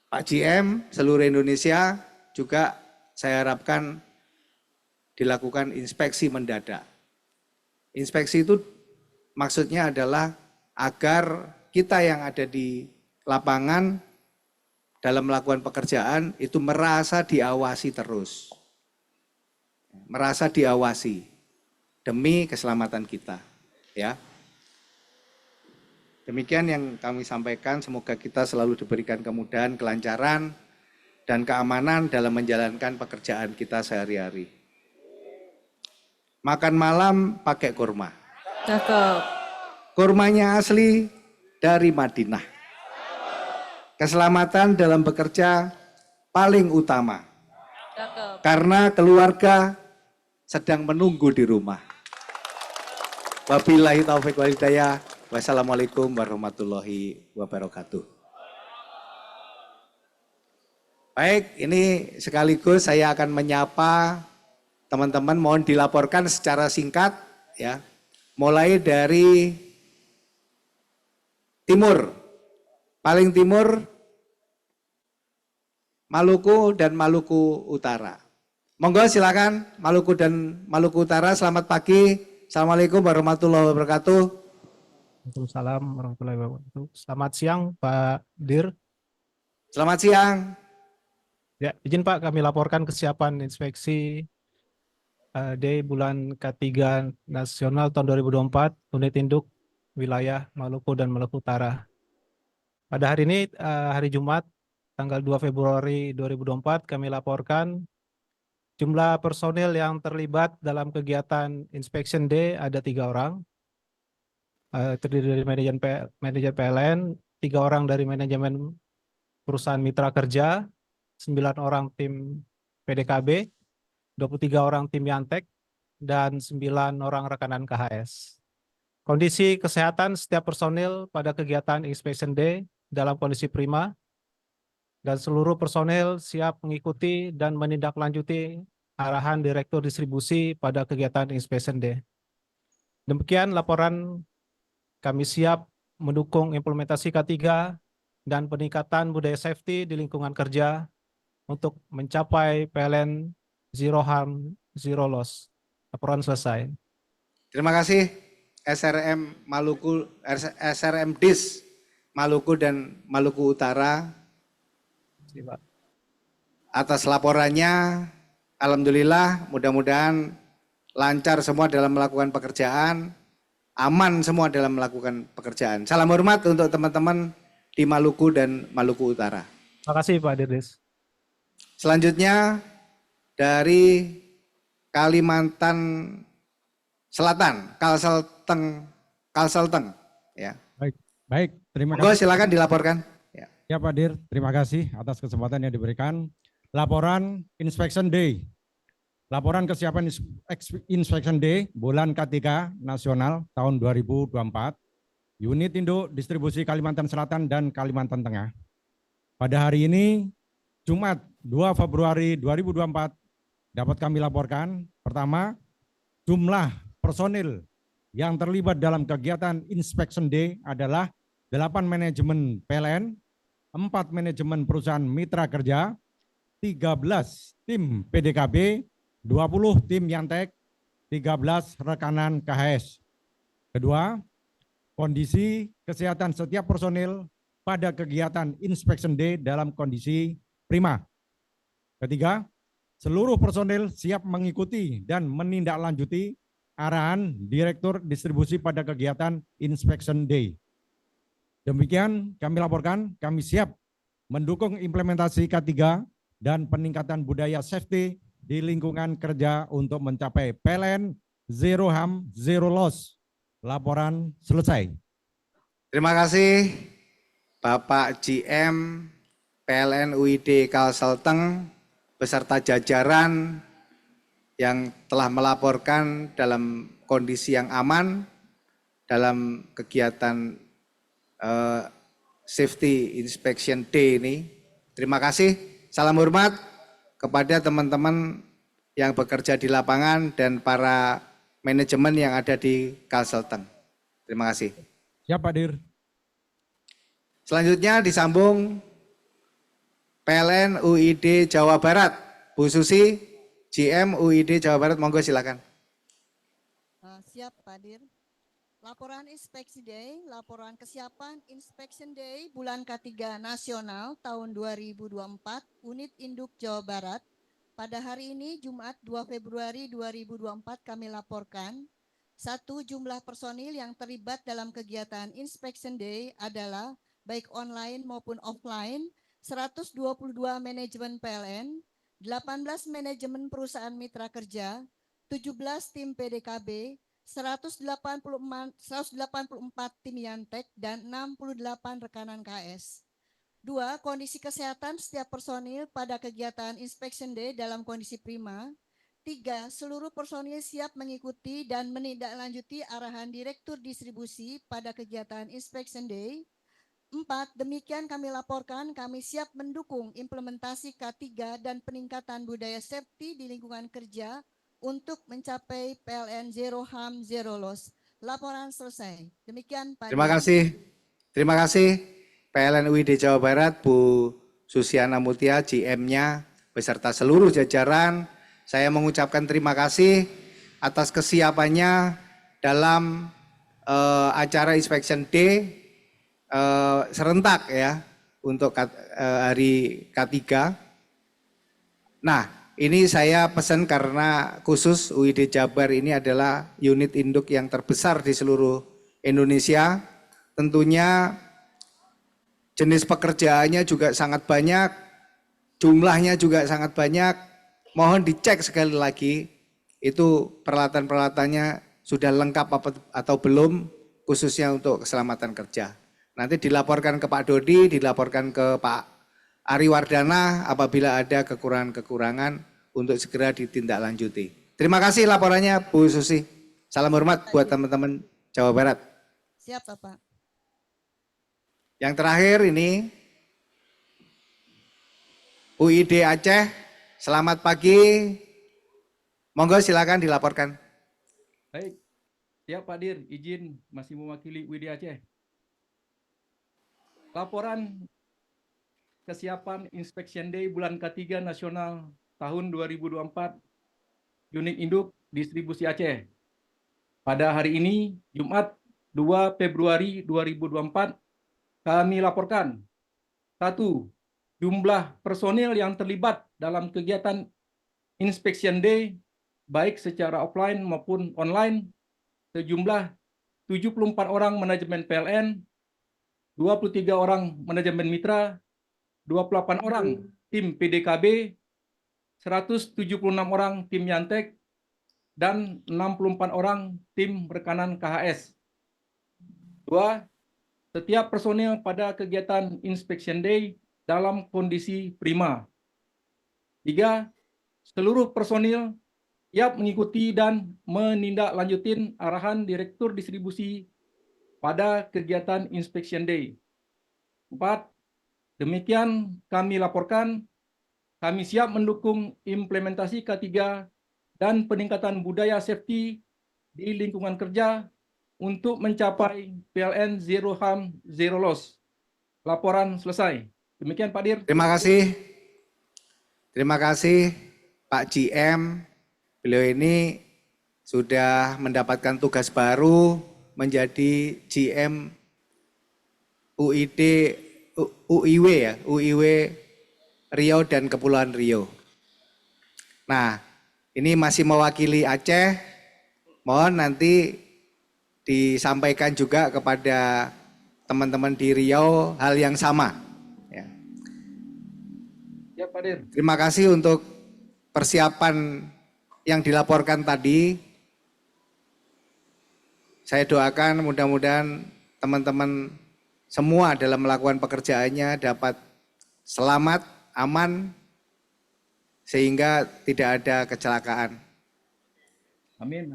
Pak GM seluruh Indonesia juga saya harapkan dilakukan inspeksi mendadak. Inspeksi itu maksudnya adalah agar kita yang ada di lapangan dalam melakukan pekerjaan itu merasa diawasi terus. Merasa diawasi demi keselamatan kita, ya. Demikian yang kami sampaikan, semoga kita selalu diberikan kemudahan, kelancaran, dan keamanan dalam menjalankan pekerjaan kita sehari-hari. Makan malam pakai kurma. Cakep. Kurmanya asli dari Madinah. Keselamatan dalam bekerja paling utama. Cakep. Karena keluarga sedang menunggu di rumah. Wabillahi taufiq wal hidayah. Wassalamualaikum warahmatullahi wabarakatuh. Baik, ini sekaligus saya akan menyapa teman-teman, mohon dilaporkan secara singkat ya. Mulai dari timur, paling timur Maluku dan Maluku Utara. Monggo silakan Maluku dan Maluku Utara, selamat pagi. Assalamualaikum warahmatullahi wabarakatuh. Waalaikumsalam warahmatullahi wabarakatuh. Selamat siang Pak Dir. Selamat siang. Ya, izin Pak, kami laporkan kesiapan inspeksi di bulan K3 Nasional tahun 2024 unit induk wilayah Maluku dan Maluku Utara. Pada hari ini, hari Jumat, tanggal 2 Februari 2024, kami laporkan jumlah personil yang terlibat dalam kegiatan Inspection Day ada 3 orang. Terdiri dari manajer PLN, 3 orang dari manajemen perusahaan mitra kerja, 9 orang tim PDKB, 23 orang tim Yantek, dan 9 orang rekanan KHS. Kondisi kesehatan setiap personil pada kegiatan Inspection Day dalam kondisi prima, dan seluruh personil siap mengikuti dan menindaklanjuti arahan Direktur Distribusi pada kegiatan Inspection Day. Demikian laporan kami siap mendukung implementasi K3 dan peningkatan budaya safety di lingkungan kerja untuk mencapai PLN Zero Harm, Zero Loss. Laporan selesai. Terima kasih SRM Maluku, SRM DIS Maluku dan Maluku Utara atas laporannya. Alhamdulillah, mudah-mudahan lancar semua dalam melakukan pekerjaan, aman semua dalam melakukan pekerjaan. Salam hormat untuk teman-teman di Maluku dan Maluku Utara. Terima kasih Pak Dirdes. Selanjutnya dari Kalimantan Selatan, Kalselteng, ya. Baik, terima Monggo kasih. silakan dilaporkan. Ya Pak Dir, terima kasih atas kesempatan yang diberikan. Laporan Inspection Day. Laporan kesiapan Inspection Day bulan K3 Nasional tahun 2024. Unit Induk Distribusi Kalimantan Selatan dan Kalimantan Tengah. Pada hari ini, Jumat 2 Februari 2024, dapat kami laporkan, pertama, jumlah personil yang terlibat dalam kegiatan Inspection Day adalah 8 manajemen PLN, 4 manajemen perusahaan mitra kerja, 13 tim PDKB, 20 tim Yantek, 13 rekanan KHS. Kedua, kondisi kesehatan setiap personil pada kegiatan Inspection Day dalam kondisi prima. Ketiga, seluruh personil siap mengikuti dan menindaklanjuti arahan Direktur Distribusi pada kegiatan Inspection Day. Demikian kami laporkan, kami siap mendukung implementasi K3 dan peningkatan budaya safety di lingkungan kerja untuk mencapai PLN Zero Harm, Zero Loss. Laporan selesai. Terima kasih Bapak GM PLN UID Kalselteng beserta jajaran yang telah melaporkan dalam kondisi yang aman dalam kegiatan Safety Inspection Day ini. Terima kasih, salam hormat kepada teman-teman yang bekerja di lapangan dan para manajemen yang ada di Kalselteng. Terima kasih. Siap Pak Dir. Selanjutnya disambung PLN UID Jawa Barat. Bu Susi, GM UID Jawa Barat, monggo silakan. Siap, Pak Dir. Laporan Inspeksi Day, laporan kesiapan Inspection Day bulan K3 Nasional tahun 2024, Unit Induk Jawa Barat. Pada hari ini, Jumat 2 Februari 2024, kami laporkan, 1. Jumlah personil yang terlibat dalam kegiatan Inspection Day adalah baik online maupun offline, 122 manajemen PLN, 18 manajemen perusahaan mitra kerja, 17 tim PDKB, 184 tim Yantek, dan 68 rekanan KS. 2. Kondisi kesehatan setiap personil pada kegiatan Inspection Day dalam kondisi prima. 3. Seluruh personil siap mengikuti dan menindaklanjuti arahan Direktur Distribusi pada kegiatan Inspection Day. 4. Demikian kami laporkan, kami siap mendukung implementasi K3 dan peningkatan budaya safety di lingkungan kerja untuk mencapai PLN Zero Harm, Zero Loss. Laporan selesai. Demikian Pak. Terima kasih. Terima kasih PLN UID Jawa Barat, Bu Susiana Mutia, GM-nya, beserta seluruh jajaran. Saya mengucapkan terima kasih atas kesiapannya dalam acara Inspection Day serentak ya untuk hari K3. Nah, ini saya pesan karena khusus UID Jabar ini adalah unit induk yang terbesar di seluruh Indonesia. Tentunya jenis pekerjaannya juga sangat banyak, jumlahnya juga sangat banyak. Mohon dicek sekali lagi, itu peralatan-peralatannya sudah lengkap atau belum, khususnya untuk keselamatan kerja. Nanti dilaporkan ke Pak Dodi, dilaporkan ke Pak Ari Wardana apabila ada kekurangan-kekurangan untuk segera ditindaklanjuti. Terima kasih laporannya Bu Susi. Salam hormat buat teman-teman Jawa Barat. Siap Bapak. Yang terakhir ini UID Aceh, selamat pagi. Monggo silakan dilaporkan. Baik, siap Pak Dir, izin masih mewakili UID Aceh. Laporan kesiapan Inspection Day bulan K3 Nasional tahun 2024, Unit Induk Distribusi Aceh. Pada hari ini, Jumat 2 Februari 2024, kami laporkan 1. Jumlah personil yang terlibat dalam kegiatan Inspection Day, baik secara offline maupun online, sejumlah 74 orang manajemen PLN, 23 orang manajemen mitra, 28 orang tim PDKB, 176 orang tim Yantek, dan 64 orang tim rekanan KHS. 2. Setiap personil pada kegiatan Inspection Day dalam kondisi prima. 3. Seluruh personil siap mengikuti dan menindaklanjuti arahan Direktur Distribusi pada kegiatan Inspection Day. 4. Demikian kami laporkan, kami siap mendukung implementasi K3 dan peningkatan budaya safety di lingkungan kerja untuk mencapai PLN Zero Harm, Zero Loss. Laporan selesai. Demikian Pak Dir. Terima kasih. Terima kasih Pak GM. Beliau ini sudah mendapatkan tugas baru menjadi GM UIW ya, UIW Riau dan Kepulauan Riau. Nah, ini masih mewakili Aceh. Mohon nanti disampaikan juga kepada teman-teman di Riau hal yang sama. Ya. Ya, Pak Dir. Terima kasih untuk persiapan yang dilaporkan tadi. Saya doakan mudah-mudahan teman-teman semua dalam melakukan pekerjaannya dapat selamat, aman, sehingga tidak ada kecelakaan. Amin.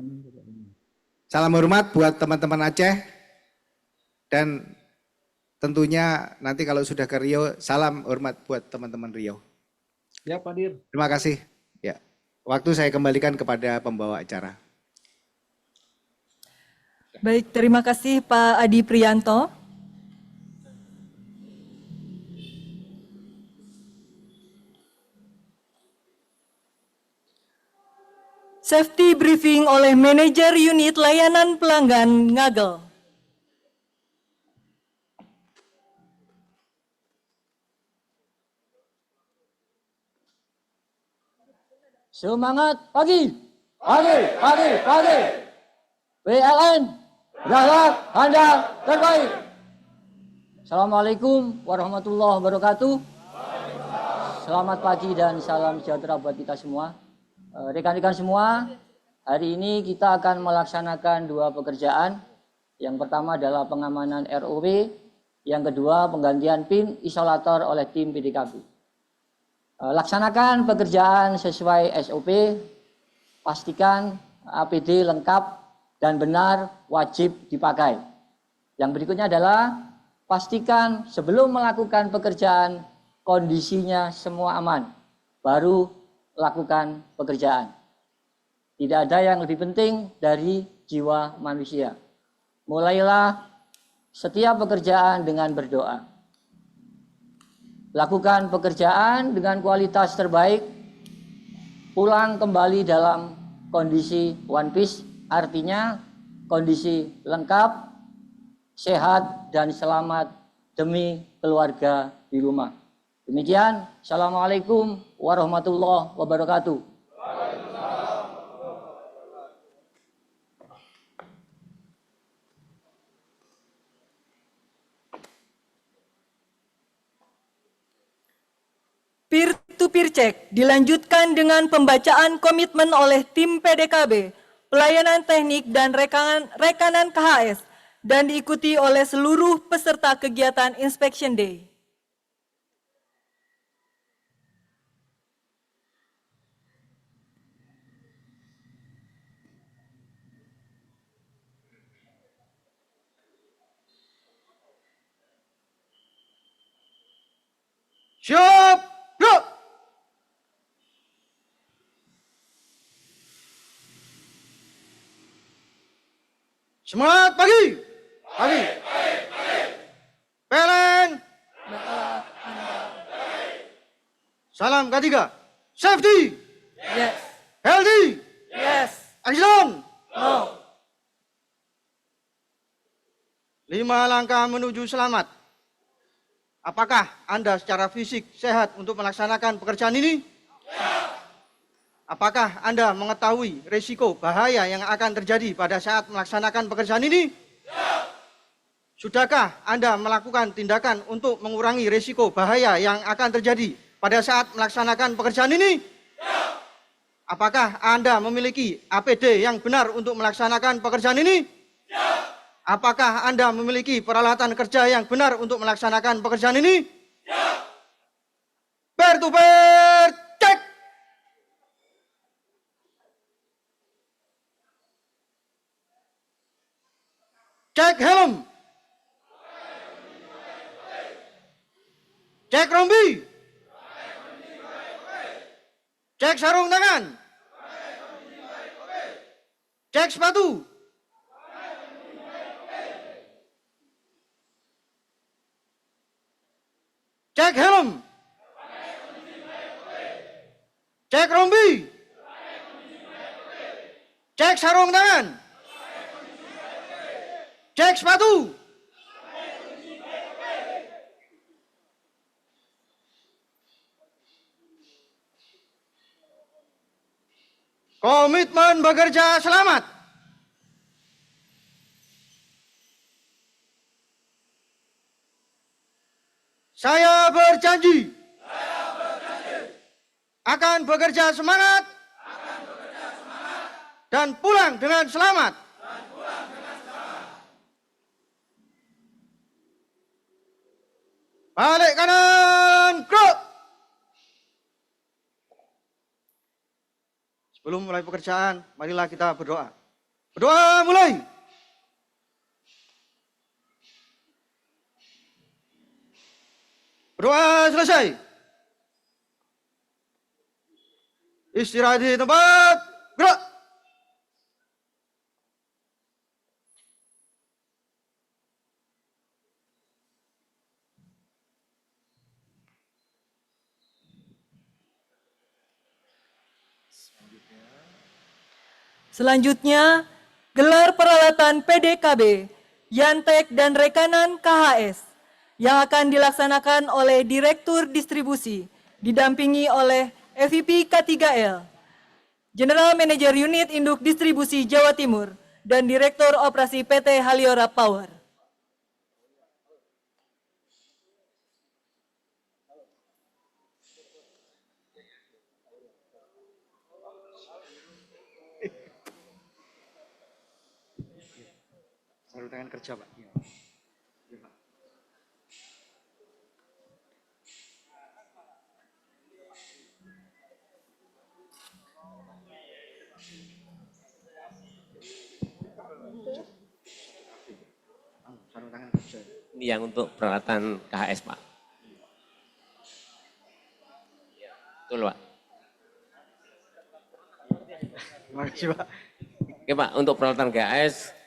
Salam hormat buat teman-teman Aceh, dan tentunya nanti kalau sudah ke Riau, salam hormat buat teman-teman Riau. Ya Pak Dir. Terima kasih. Ya, waktu saya kembalikan kepada pembawa acara. Baik, terima kasih Pak Adi Prianto. Safety briefing oleh Manajer Unit Layanan Pelanggan Ngagel. Semangat pagi, pagi, pagi, pagi. PLN, bergerak, handal, terbaik. Assalamualaikum warahmatullahi wabarakatuh. Selamat pagi dan salam sejahtera buat kita semua. Rekan-rekan semua, hari ini kita akan melaksanakan dua pekerjaan. Yang pertama adalah pengamanan ROW, yang kedua penggantian PIN isolator oleh tim PDKB. Laksanakan pekerjaan sesuai SOP, pastikan APD lengkap dan benar wajib dipakai. Yang berikutnya adalah pastikan sebelum melakukan pekerjaan kondisinya semua aman, baru lakukan pekerjaan. Tidak ada yang lebih penting dari jiwa manusia. Mulailah setiap pekerjaan dengan berdoa. Lakukan pekerjaan dengan kualitas terbaik, pulang kembali dalam kondisi one piece, artinya kondisi lengkap, sehat dan selamat demi keluarga di rumah. Demikian, Assalamualaikum warahmatullahi wabarakatuh. Peer-to-peer check dilanjutkan dengan pembacaan komitmen oleh tim PDKB, pelayanan teknik dan rekanan KHS, dan diikuti oleh seluruh peserta kegiatan Inspection Day. Siap, gerak. Semangat pagi. Pagi. PLN. Salam K3. Safety. Yes. Healthy. Yes. Action. No. 5 langkah menuju selamat. Apakah Anda secara fisik sehat untuk melaksanakan pekerjaan ini? Apakah Anda mengetahui risiko bahaya yang akan terjadi pada saat melaksanakan pekerjaan ini? Sudahkah Anda melakukan tindakan untuk mengurangi risiko bahaya yang akan terjadi pada saat melaksanakan pekerjaan ini? Apakah Anda memiliki APD yang benar untuk melaksanakan pekerjaan ini? Apakah Anda memiliki peralatan kerja yang benar untuk melaksanakan pekerjaan ini? Pair to pair, cek. Cek helm. Cek rompi. Cek sarung tangan. Cek sepatu. Cek helm. Cek rompi. Cek sarung tangan. Cek sepatu. Komitmen bekerja selamat. Saya berjanji akan bekerja semangat dan pulang dengan selamat. Balik kanan, gerak. Sebelum mulai pekerjaan, marilah kita berdoa. Berdoa mulai. Berdoa selesai. Istirahat di tempat, gerak. Selanjutnya, gelar peralatan PDKB, Yantek dan Rekanan KHS yang akan dilaksanakan oleh Direktur Distribusi, didampingi oleh FVP K3L, General Manager Unit Induk Distribusi Jawa Timur, dan Direktur Operasi PT Haliora Power. Sarung tangan kerja, Pak. Sarung tangan kerja. Ini yang untuk peralatan KHS, Pak. Betul, Pak. Terima kasih, Pak. Oke, Pak, untuk peralatan KHS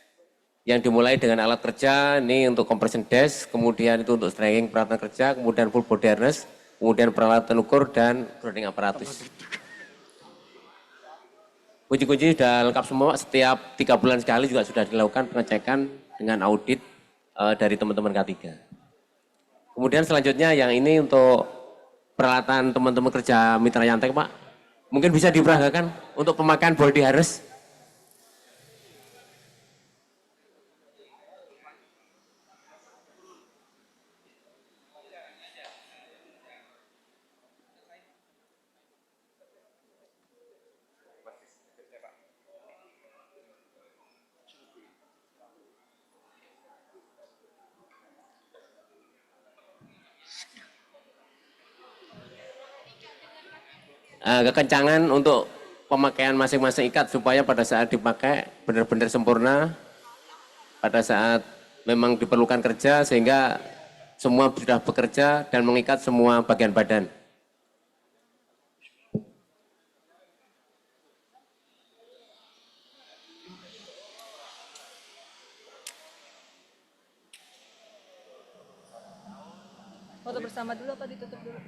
yang dimulai dengan alat kerja, ini untuk compression desk, kemudian itu untuk stringing peralatan kerja, kemudian full body harness, kemudian peralatan ukur dan grounding aparatus. Kunci-kunci sudah lengkap semua, Pak. Setiap 3 bulan sekali juga sudah dilakukan pengecekan dengan audit dari teman-teman K3. Kemudian selanjutnya yang ini untuk peralatan teman-teman kerja mitra Yantek, Pak. Mungkin bisa diperagakan untuk pemakaian body harness. Kekencangan untuk pemakaian masing-masing ikat supaya pada saat dipakai benar-benar sempurna, pada saat memang diperlukan kerja sehingga semua sudah bekerja dan mengikat semua bagian badan. Foto bersama dulu apa ditutup dulu?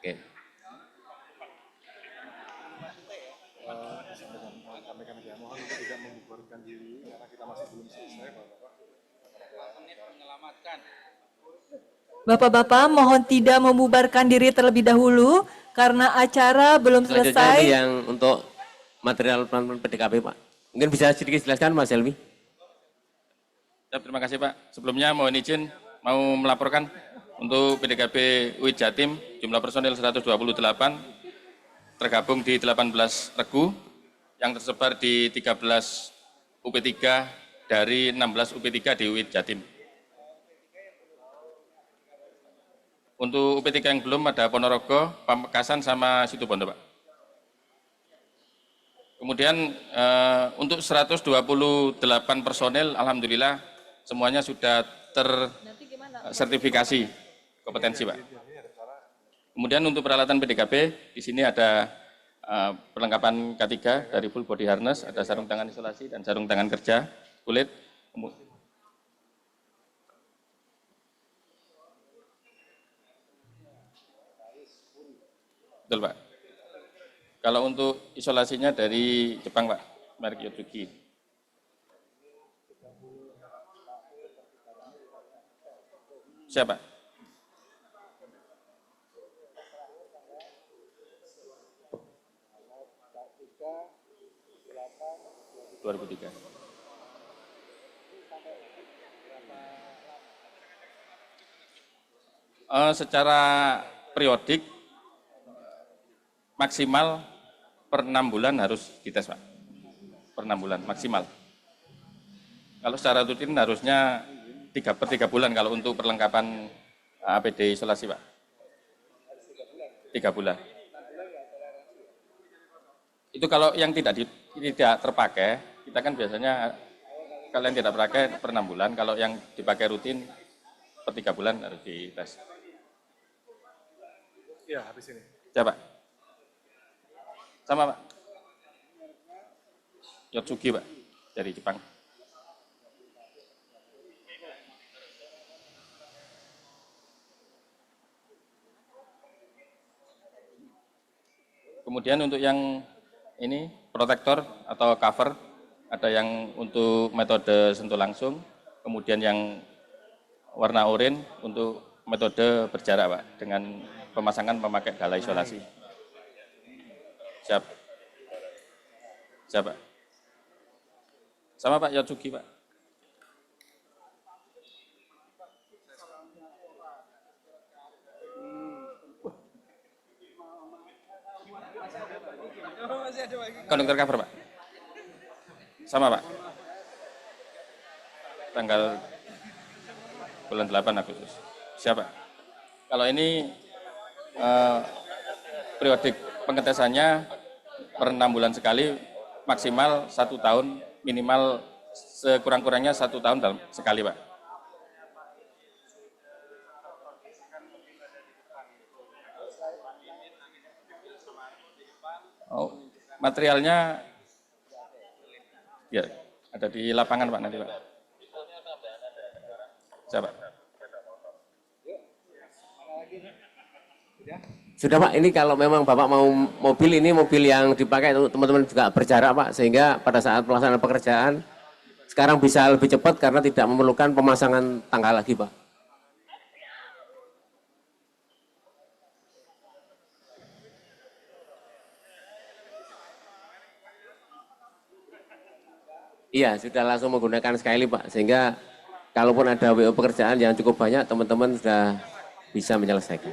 Oke. Bapak-bapak mohon tidak membubarkan diri terlebih dahulu karena acara belum Selanjutnya selesai. ini yang untuk material pelan-pelan PDKB, Pak. Mungkin bisa sedikit jelaskan, Mas Helmi? Terima kasih, Pak. Sebelumnya mohon izin mau melaporkan untuk PDKB UID Jatim jumlah personil 128 tergabung di 18 regu yang tersebar di 13 UP3 dari 16 UP3 di UID Jatim. Untuk UP3 yang belum ada Ponorogo, Pamekasan sama Situbondo, Pak. Kemudian untuk 128 personel, alhamdulillah semuanya sudah tersertifikasi kompetensi, Pak. Kemudian untuk peralatan PDKB, di sini ada perlengkapan K3 dari full body harness, ada sarung tangan isolasi dan sarung tangan kerja kulit. Betul, Pak. Kalau untuk isolasinya dari Jepang, Pak, merek Yotsuki. Siapa? (2003) Secara periodik maksimal per 6 bulan harus dites, Pak. Per 6 bulan maksimal. Kalau secara rutin harusnya 3 bulan kalau untuk perlengkapan APD isolasi, Pak. 3 bulan. Itu kalau yang tidak terpakai, kita kan biasanya kalian tidak pakai per 6 bulan, kalau yang dipakai rutin per 3 bulan harus dites. Ya, habis ini. Siapa? Sama, Pak. Yotsugi Pak, dari Jepang. Kemudian untuk yang ini protektor atau cover, ada yang untuk metode sentuh langsung, kemudian yang warna oranye untuk metode berjarak Pak, dengan pemasangan memakai galai isolasi. Siap. Siap Pak. Sama Pak Yotsugi Pak. Konduktor cover Pak. Sama Pak. Tanggal bulan 8 Agustus. Siapa? Kalau ini periodik pengetesannya per 6 bulan sekali, maksimal 1 tahun, minimal sekurang-kurangnya 1 tahun dalam sekali Pak. Oh, materialnya ya ada di lapangan Pak nanti Pak. Siapa? Sudah Pak, ini kalau memang Bapak mau mobil, ini mobil yang dipakai untuk teman-teman juga berjarak Pak, sehingga pada saat pelaksanaan pekerjaan sekarang bisa lebih cepat karena tidak memerlukan pemasangan tangga lagi Pak. Iya, sudah langsung menggunakan Skylift Pak, sehingga kalaupun ada WO pekerjaan yang cukup banyak, teman-teman sudah bisa menyelesaikan.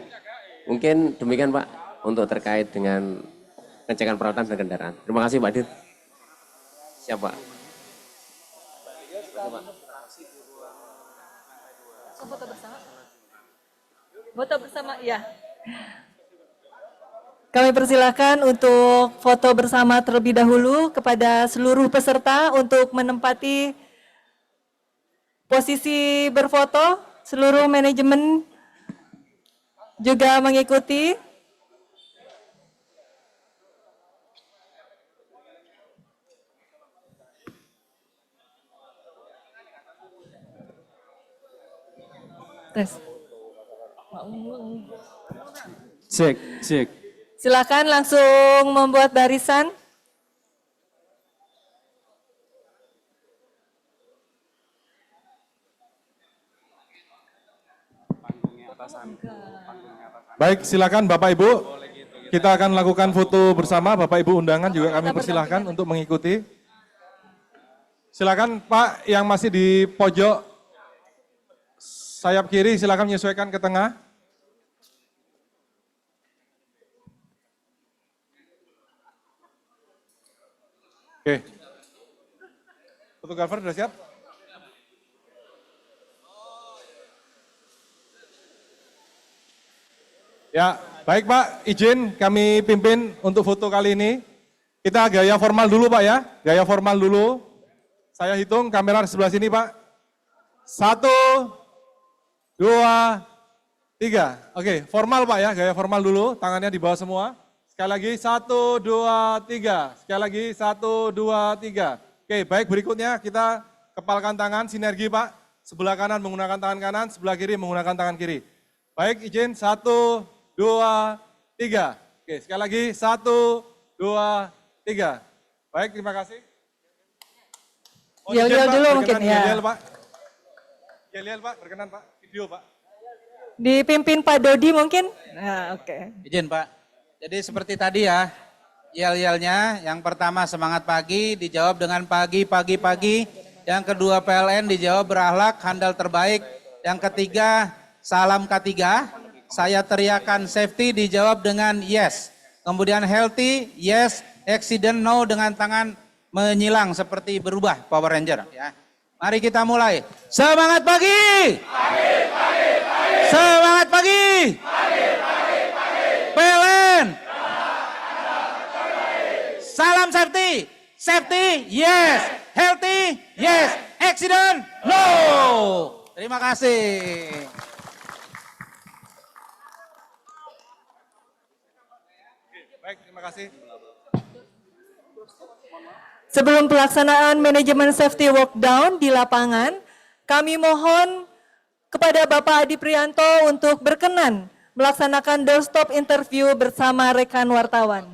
Mungkin demikian Pak, untuk terkait dengan pengecekan perawatan dan kendaraan. Terima kasih Pak Dir. Siap Pak. Foto bersama? Foto bersama, ya. Kami persilakan untuk foto bersama terlebih dahulu kepada seluruh peserta untuk menempati posisi berfoto. Seluruh manajemen juga mengikuti. Tes. Cek, cek. Silakan langsung membuat barisan. Baik, silakan Bapak Ibu. Kita akan lakukan foto bersama. Bapak Ibu undangan juga kami persilahkan untuk mengikuti. Silakan Pak yang masih di pojok sayap kiri, silakan menyesuaikan ke tengah. Oke. Fotografer sudah siap? Ya, baik Pak, izin kami pimpin untuk foto kali ini. Kita gaya formal dulu Pak ya, gaya formal dulu. Saya hitung kamera di sebelah sini Pak. 1, 2, 3. Oke, formal Pak ya, gaya formal dulu, tangannya di bawah semua. Sekali lagi, 1, 2, 3. Sekali lagi, 1, 2, 3. Oke, baik berikutnya kita kepalkan tangan, sinergi Pak. Sebelah kanan menggunakan tangan kanan, sebelah kiri menggunakan tangan kiri. Baik, izin, 1, 2, 3. Oke, sekali lagi, 1, 2, 3. Baik, terima kasih. Yel-yel dulu mungkin ya. Yel-yel Pak. Yel-yel Pak, berkenan Pak. Video Pak. Dipimpin Pak Dodi mungkin? Nah, oke. Izin Pak. Jadi seperti tadi ya, yel-yelnya yang pertama semangat pagi dijawab dengan pagi, pagi, pagi. Yang kedua PLN dijawab berakhlak, handal terbaik. Yang ketiga salam K3, saya teriakan safety dijawab dengan yes. Kemudian healthy, yes. Accident, no dengan tangan menyilang seperti berubah Power Ranger. Ya. Mari kita mulai. Semangat pagi! Pagi, pagi, pagi. Semangat pagi! Pagi, pagi, pagi. PLN! Salam safety! Safety, yes. Healthy, yes. Accident, no. Terima kasih. Baik, terima kasih. Sebelum pelaksanaan manajemen safety walkdown di lapangan, kami mohon kepada Bapak Adi Prianto untuk berkenan melaksanakan doorstop interview bersama rekan wartawan.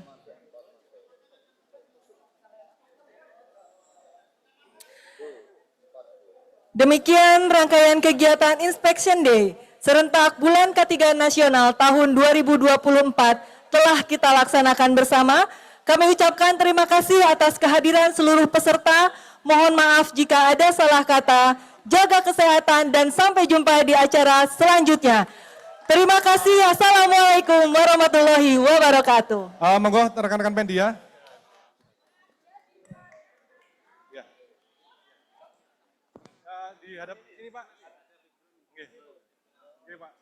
Demikian rangkaian kegiatan Inspection Day serentak bulan K3 Nasional tahun 2024 telah kita laksanakan bersama. Kami ucapkan terima kasih atas kehadiran seluruh peserta. Mohon maaf jika ada salah kata. Jaga kesehatan dan sampai jumpa di acara selanjutnya. Terima kasih. Assalamualaikum warahmatullahi wabarakatuh. Monggo rekan-rekan Pendia. Dihadap ini Pak. Oke. Oke Pak.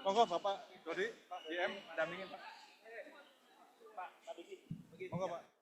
Monggo Bapak Dodi, Pak GM dampingin Pak. Pak, Monggo Pak.